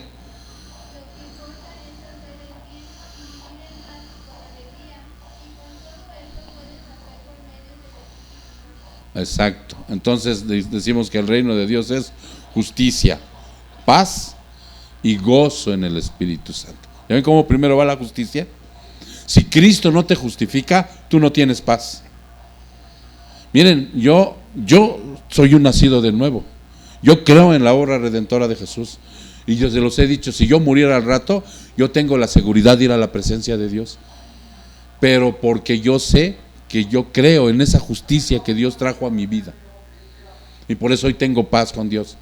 Exacto. Entonces decimos que el reino de Dios es justicia, paz y gozo en el Espíritu Santo. ¿Ya ven cómo primero va la justicia? Si Cristo no te justifica, tú no tienes paz. Miren, yo soy un nacido de nuevo. Yo creo en la obra redentora de Jesús. Y yo se los he dicho, si yo muriera al rato, yo tengo la seguridad de ir a la presencia de Dios. Pero porque yo sé que yo creo en esa justicia que Dios trajo a mi vida. Y por eso hoy tengo paz con Dios.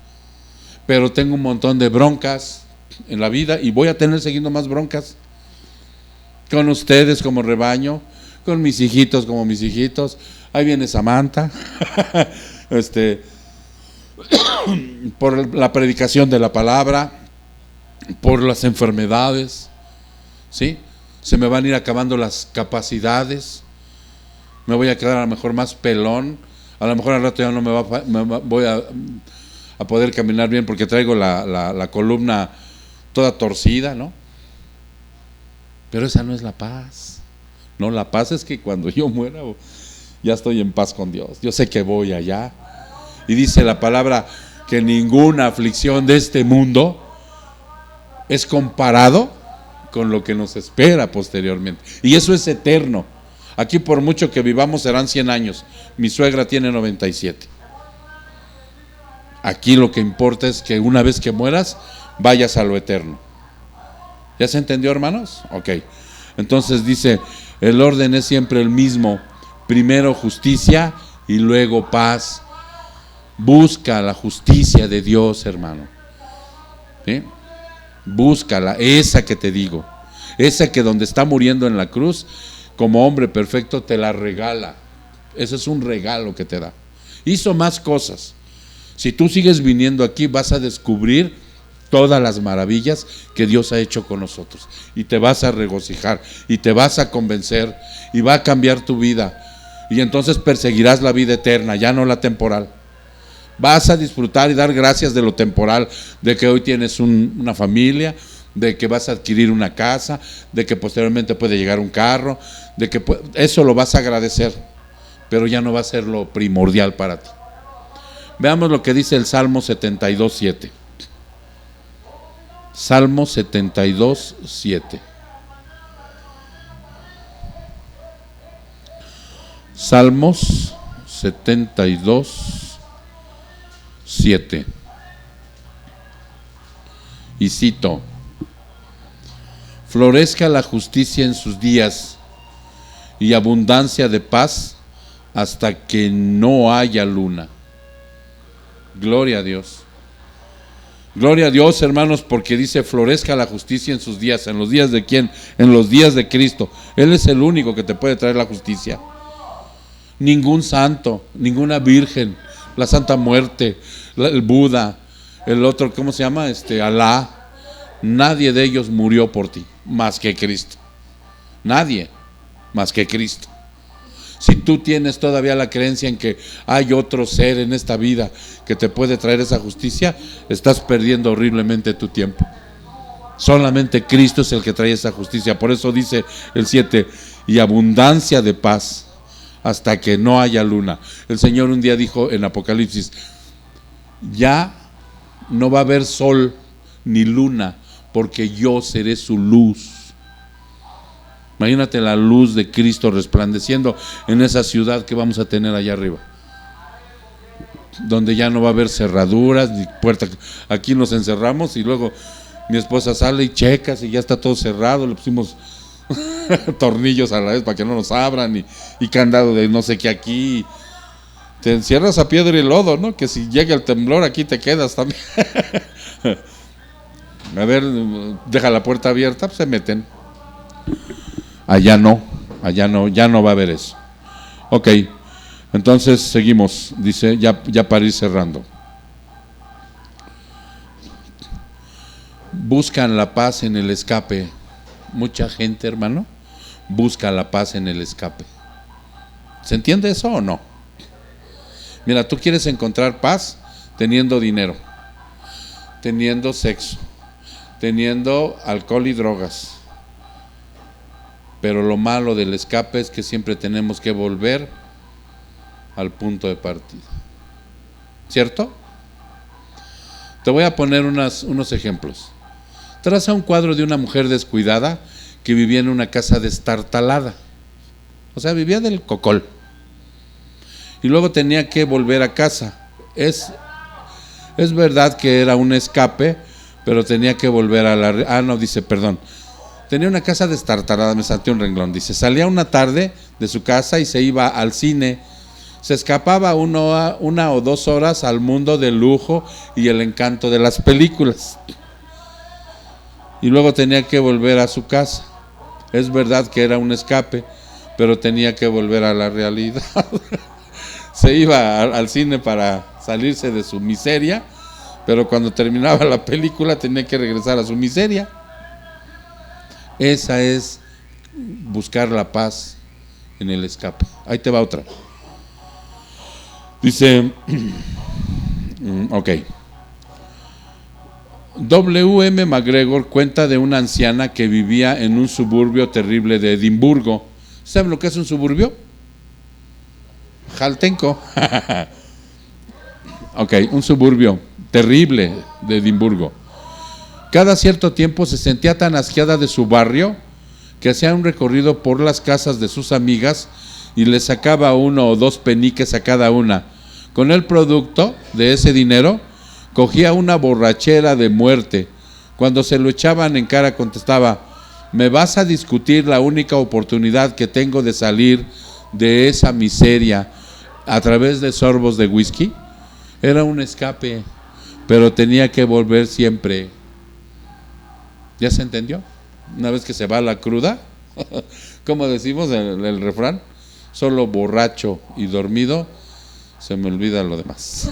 Pero tengo un montón de broncas en la vida y voy a tener siguiendo más broncas. Con ustedes como rebaño, con mis hijitos como mis hijitos. Ahí viene Samantha. Por la predicación de la palabra, por las enfermedades, ¿sí? se me van a ir acabando las capacidades, me voy a quedar a lo mejor más pelón, a lo mejor al rato ya no voy a poder caminar bien porque traigo la columna toda torcida, ¿no? Pero esa no es la paz. No, la paz es que cuando yo muera ya estoy en paz con Dios. Yo sé que voy allá. Y dice la palabra que ninguna aflicción de este mundo es comparado con lo que nos espera posteriormente. Y eso es eterno. Aquí por mucho que vivamos serán 100 años. Mi suegra tiene 97. Aquí lo que importa es que una vez que mueras, vayas a lo eterno. ¿Ya se entendió, hermanos? Ok. Entonces dice, el orden es siempre el mismo. Primero justicia y luego paz. Busca la justicia de Dios, hermano. ¿Sí? Búscala, esa que te digo. Esa que donde está muriendo en la cruz, como hombre perfecto, te la regala. Ese es un regalo que te da. Hizo más cosas. Si tú sigues viniendo aquí, vas a descubrir todas las maravillas que Dios ha hecho con nosotros. Y te vas a regocijar, y te vas a convencer, y va a cambiar tu vida. Y entonces perseguirás la vida eterna, ya no la temporal. Vas a disfrutar y dar gracias de lo temporal, de que hoy tienes una familia, de que vas a adquirir una casa, de que posteriormente puede llegar un carro, de que eso lo vas a agradecer, pero ya no va a ser lo primordial para ti. Veamos lo que dice el Salmo 72:7. Salmo 72:7. Salmos 72:7. Y cito: florezca la justicia en sus días y abundancia de paz hasta que no haya luna. Gloria a Dios. Gloria a Dios, hermanos, porque dice florezca la justicia en sus días. ¿En los días de quién? En los días de Cristo. Él es el único que te puede traer la justicia. Ningún santo, ninguna virgen, la Santa Muerte, el Buda, el otro, ¿cómo se llama? Alá. Nadie de ellos murió por ti, más que Cristo. Nadie, más que Cristo. Si tú tienes todavía la creencia en que hay otro ser en esta vida que te puede traer esa justicia, estás perdiendo horriblemente tu tiempo. Solamente Cristo es el que trae esa justicia. Por eso dice el 7, y abundancia de paz hasta que no haya luna. El Señor un día dijo en Apocalipsis, ya no va a haber sol ni luna, porque yo seré su luz. Imagínate la luz de Cristo resplandeciendo en esa ciudad que vamos a tener allá arriba, donde ya no va a haber cerraduras ni puertas. Aquí nos encerramos y luego mi esposa sale y checa si ya está todo cerrado. Le pusimos tornillos a la vez para que no nos abran y candado de no sé qué aquí. Te encierras a piedra y lodo, ¿no? Que si llega el temblor aquí te quedas también. A ver, deja la puerta abierta, pues se meten. Allá no, ya no va a haber eso. Ok, entonces seguimos, dice, ya para ir cerrando. Buscan la paz en el escape. Mucha gente, hermano, busca la paz en el escape. ¿Se entiende eso o no? Mira, tú quieres encontrar paz teniendo dinero, teniendo sexo, teniendo alcohol y drogas. Pero lo malo del escape es que siempre tenemos que volver al punto de partida. ¿Cierto? Te voy a poner unos ejemplos. Traza un cuadro de una mujer descuidada que vivía en una casa destartalada. O sea, vivía del cocol. Y luego tenía que volver a casa. Es verdad que era un escape, pero tenía que volver a la... Tenía una casa destartalada, me salté un renglón. Dice, salía una tarde de su casa y se iba al cine. Se escapaba una o 2 horas al mundo del lujo y el encanto de las películas. Y luego tenía que volver a su casa. Es verdad que era un escape, pero tenía que volver a la realidad. Se iba al cine para salirse de su miseria, pero cuando terminaba la película tenía que regresar a su miseria. Esa es buscar la paz en el escape. Ahí te va otra. Dice, ok. W.M. McGregor cuenta de una anciana que vivía en un suburbio terrible de Edimburgo. ¿Saben lo que es un suburbio? Jaltenco. Ok, un suburbio terrible de Edimburgo. Cada cierto tiempo se sentía tan asqueada de su barrio que hacía un recorrido por las casas de sus amigas y le sacaba 1 o 2 peniques a cada una. Con el producto de ese dinero cogía una borrachera de muerte. Cuando se lo echaban en cara contestaba: ¿me vas a discutir la única oportunidad que tengo de salir de esa miseria a través de sorbos de whisky? Era un escape, pero tenía que volver siempre. ¿Ya se entendió? Una vez que se va la cruda, como decimos el refrán, solo borracho y dormido se me olvida lo demás.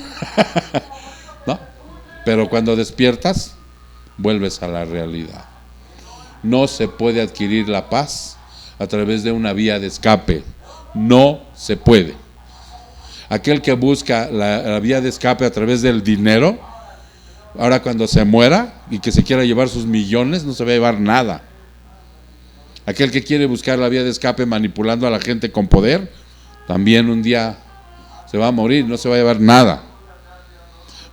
¿No? Pero cuando despiertas, vuelves a la realidad. No se puede adquirir la paz a través de una vía de escape. No se puede. Aquel que busca la vía de escape a través del dinero, ahora cuando se muera y que se quiera llevar sus millones, no se va a llevar nada. Aquel que quiere buscar la vía de escape manipulando a la gente con poder, también un día se va a morir, no se va a llevar nada.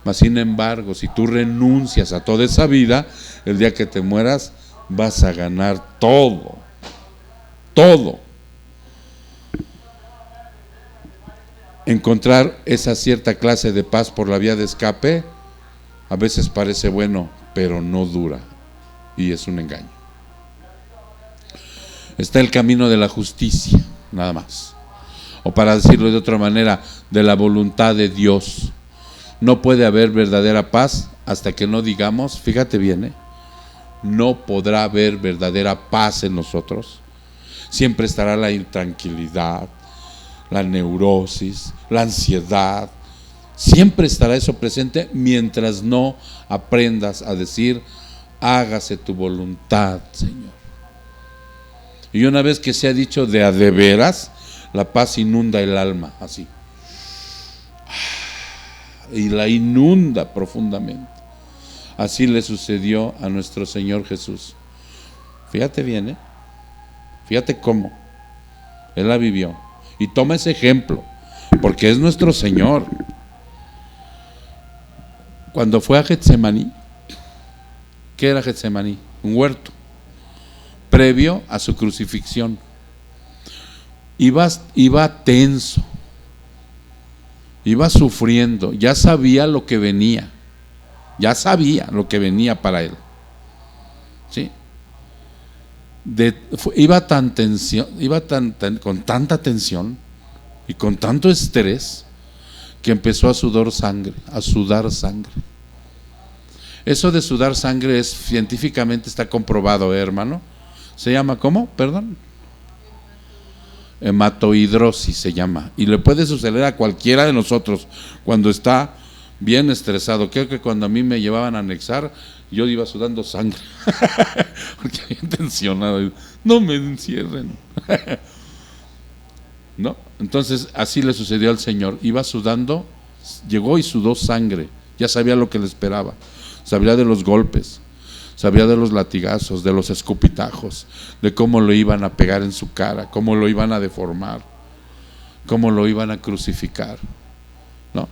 Mas sin embargo, si tú renuncias a toda esa vida, el día que te mueras vas a ganar todo. Todo. Encontrar esa cierta clase de paz por la vía de escape a veces parece bueno, pero no dura, y es un engaño. Está el camino de la justicia, nada más, o para decirlo de otra manera, de la voluntad de Dios. No puede haber verdadera paz hasta que no digamos, fíjate bien, no podrá haber verdadera paz en nosotros. Siempre estará la intranquilidad, la neurosis, la ansiedad. Siempre estará eso presente mientras no aprendas a decir: hágase tu voluntad, Señor. Y una vez que se ha dicho de a de veras, la paz inunda el alma, así. Y la inunda profundamente. Así le sucedió a nuestro Señor Jesús. Fíjate bien, fíjate cómo Él la vivió. Y toma ese ejemplo, porque es nuestro Señor. Cuando fue a Getsemaní, ¿qué era Getsemaní? Un huerto, previo a su crucifixión. Iba tenso, iba sufriendo, ya sabía lo que venía, para él. ¿Sí? Iba con tanta tensión y con tanto estrés que empezó a sudar sangre. Eso de sudar sangre científicamente está comprobado, hermano. Se llama, ¿cómo? Perdón. Hematohidrosis se llama, y le puede suceder a cualquiera de nosotros cuando está bien estresado. Creo que cuando a mí me llevaban a anexar, yo iba sudando sangre porque había tensionado. No me encierren. ¿No? Entonces así le sucedió al Señor. Iba sudando, llegó y sudó sangre. Ya sabía lo que le esperaba. Sabía de los golpes, sabía de los latigazos, de los escupitajos, de cómo lo iban a pegar en su cara, cómo lo iban a deformar, cómo lo iban a crucificar, ¿no?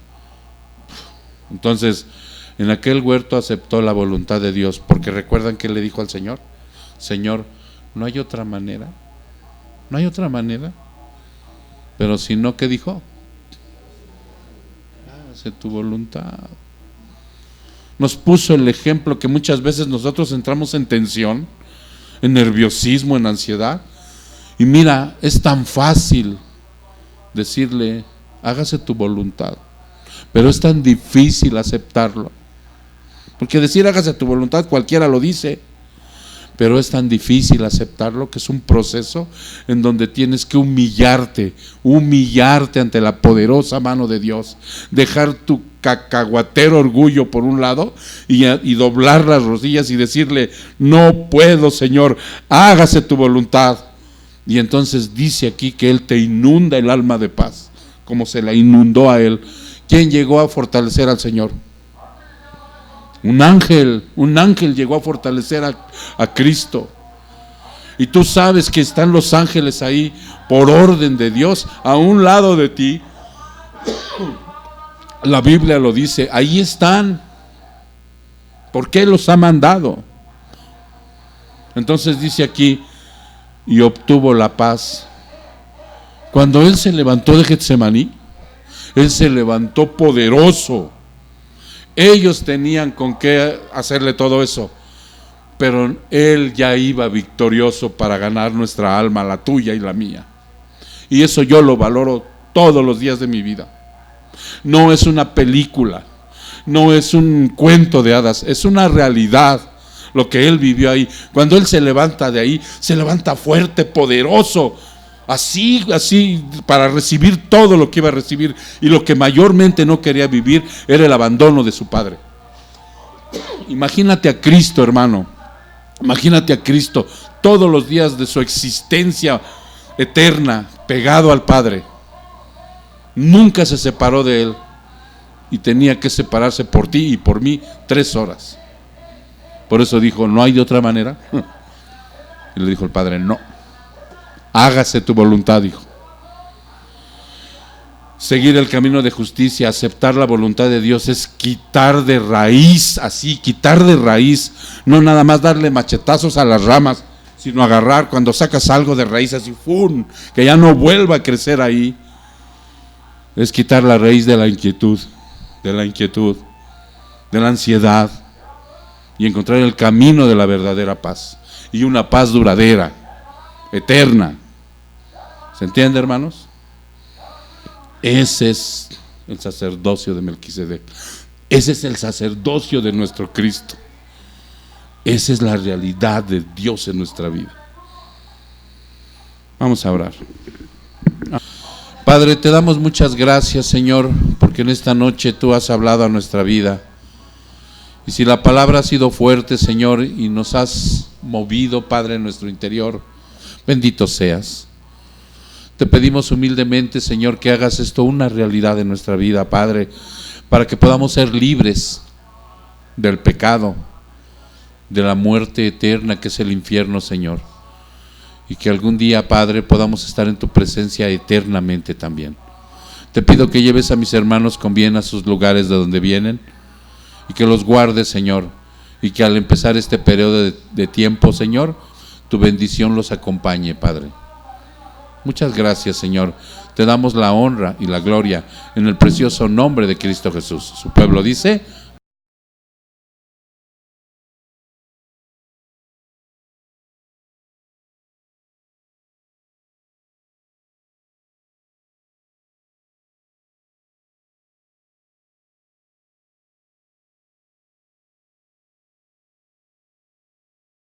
Entonces, en aquel huerto aceptó la voluntad de Dios, porque recuerdan que le dijo al Señor: Señor, no hay otra manera, pero si no, ¿qué dijo? Hágase tu voluntad. Nos puso el ejemplo que muchas veces nosotros entramos en tensión, en nerviosismo, en ansiedad, y mira, es tan fácil decirle: hágase tu voluntad, pero es tan difícil aceptarlo, porque decir hágase tu voluntad cualquiera lo dice, pero es tan difícil aceptarlo que es un proceso en donde tienes que humillarte ante la poderosa mano de Dios, dejar tu cacahuatero orgullo por un lado y doblar las rodillas y decirle: no puedo, Señor, hágase tu voluntad. Y entonces dice aquí que Él te inunda el alma de paz, como se la inundó a Él. ¿Quién llegó a fortalecer al Señor? Un ángel llegó a fortalecer a Cristo. Y tú sabes que están los ángeles ahí por orden de Dios, a un lado de ti. La Biblia lo dice, ahí están. ¿Por qué los ha mandado? Entonces dice aquí, y obtuvo la paz. Cuando Él se levantó de Getsemaní, Él se levantó poderoso. Ellos tenían con qué hacerle todo eso, pero Él ya iba victorioso para ganar nuestra alma, la tuya y la mía. Y eso yo lo valoro todos los días de mi vida. No es una película, no es un cuento de hadas, es una realidad lo que Él vivió ahí. Cuando Él se levanta de ahí, se levanta fuerte, poderoso, así, para recibir todo lo que iba a recibir. Y lo que mayormente no quería vivir era el abandono de su Padre. Imagínate a Cristo, hermano. Imagínate a Cristo todos los días de su existencia eterna, pegado al Padre. Nunca se separó de Él. Y tenía que separarse por ti y por mí 3 horas. Por eso dijo, no hay de otra manera. Y le dijo el Padre, no. Hágase tu voluntad, dijo. Seguir el camino de justicia, aceptar la voluntad de Dios, es quitar de raíz, así, quitar de raíz. No nada más darle machetazos a las ramas, sino agarrar cuando sacas algo de raíz, así, ¡fum!, que ya no vuelva a crecer ahí. Es quitar la raíz de la inquietud, de la ansiedad, y encontrar el camino de la verdadera paz, y una paz duradera, eterna. ¿Se entiende, hermanos? Ese es el sacerdocio de Melquisedec. Ese es el sacerdocio de nuestro Cristo. Esa es la realidad de Dios en nuestra vida. Vamos a orar. Padre, te damos muchas gracias, Señor, porque en esta noche tú has hablado a nuestra vida. Y si la palabra ha sido fuerte, Señor, y nos has movido, Padre, en nuestro interior, bendito seas. Te pedimos humildemente, Señor, que hagas esto una realidad en nuestra vida, Padre, para que podamos ser libres del pecado, de la muerte eterna que es el infierno, Señor. Y que algún día, Padre, podamos estar en tu presencia eternamente también. Te pido que lleves a mis hermanos con bien a sus lugares de donde vienen y que los guardes, Señor, y que al empezar este periodo de tiempo, Señor, tu bendición los acompañe, Padre. Muchas gracias, Señor. Te damos la honra y la gloria en el precioso nombre de Cristo Jesús. Su pueblo dice...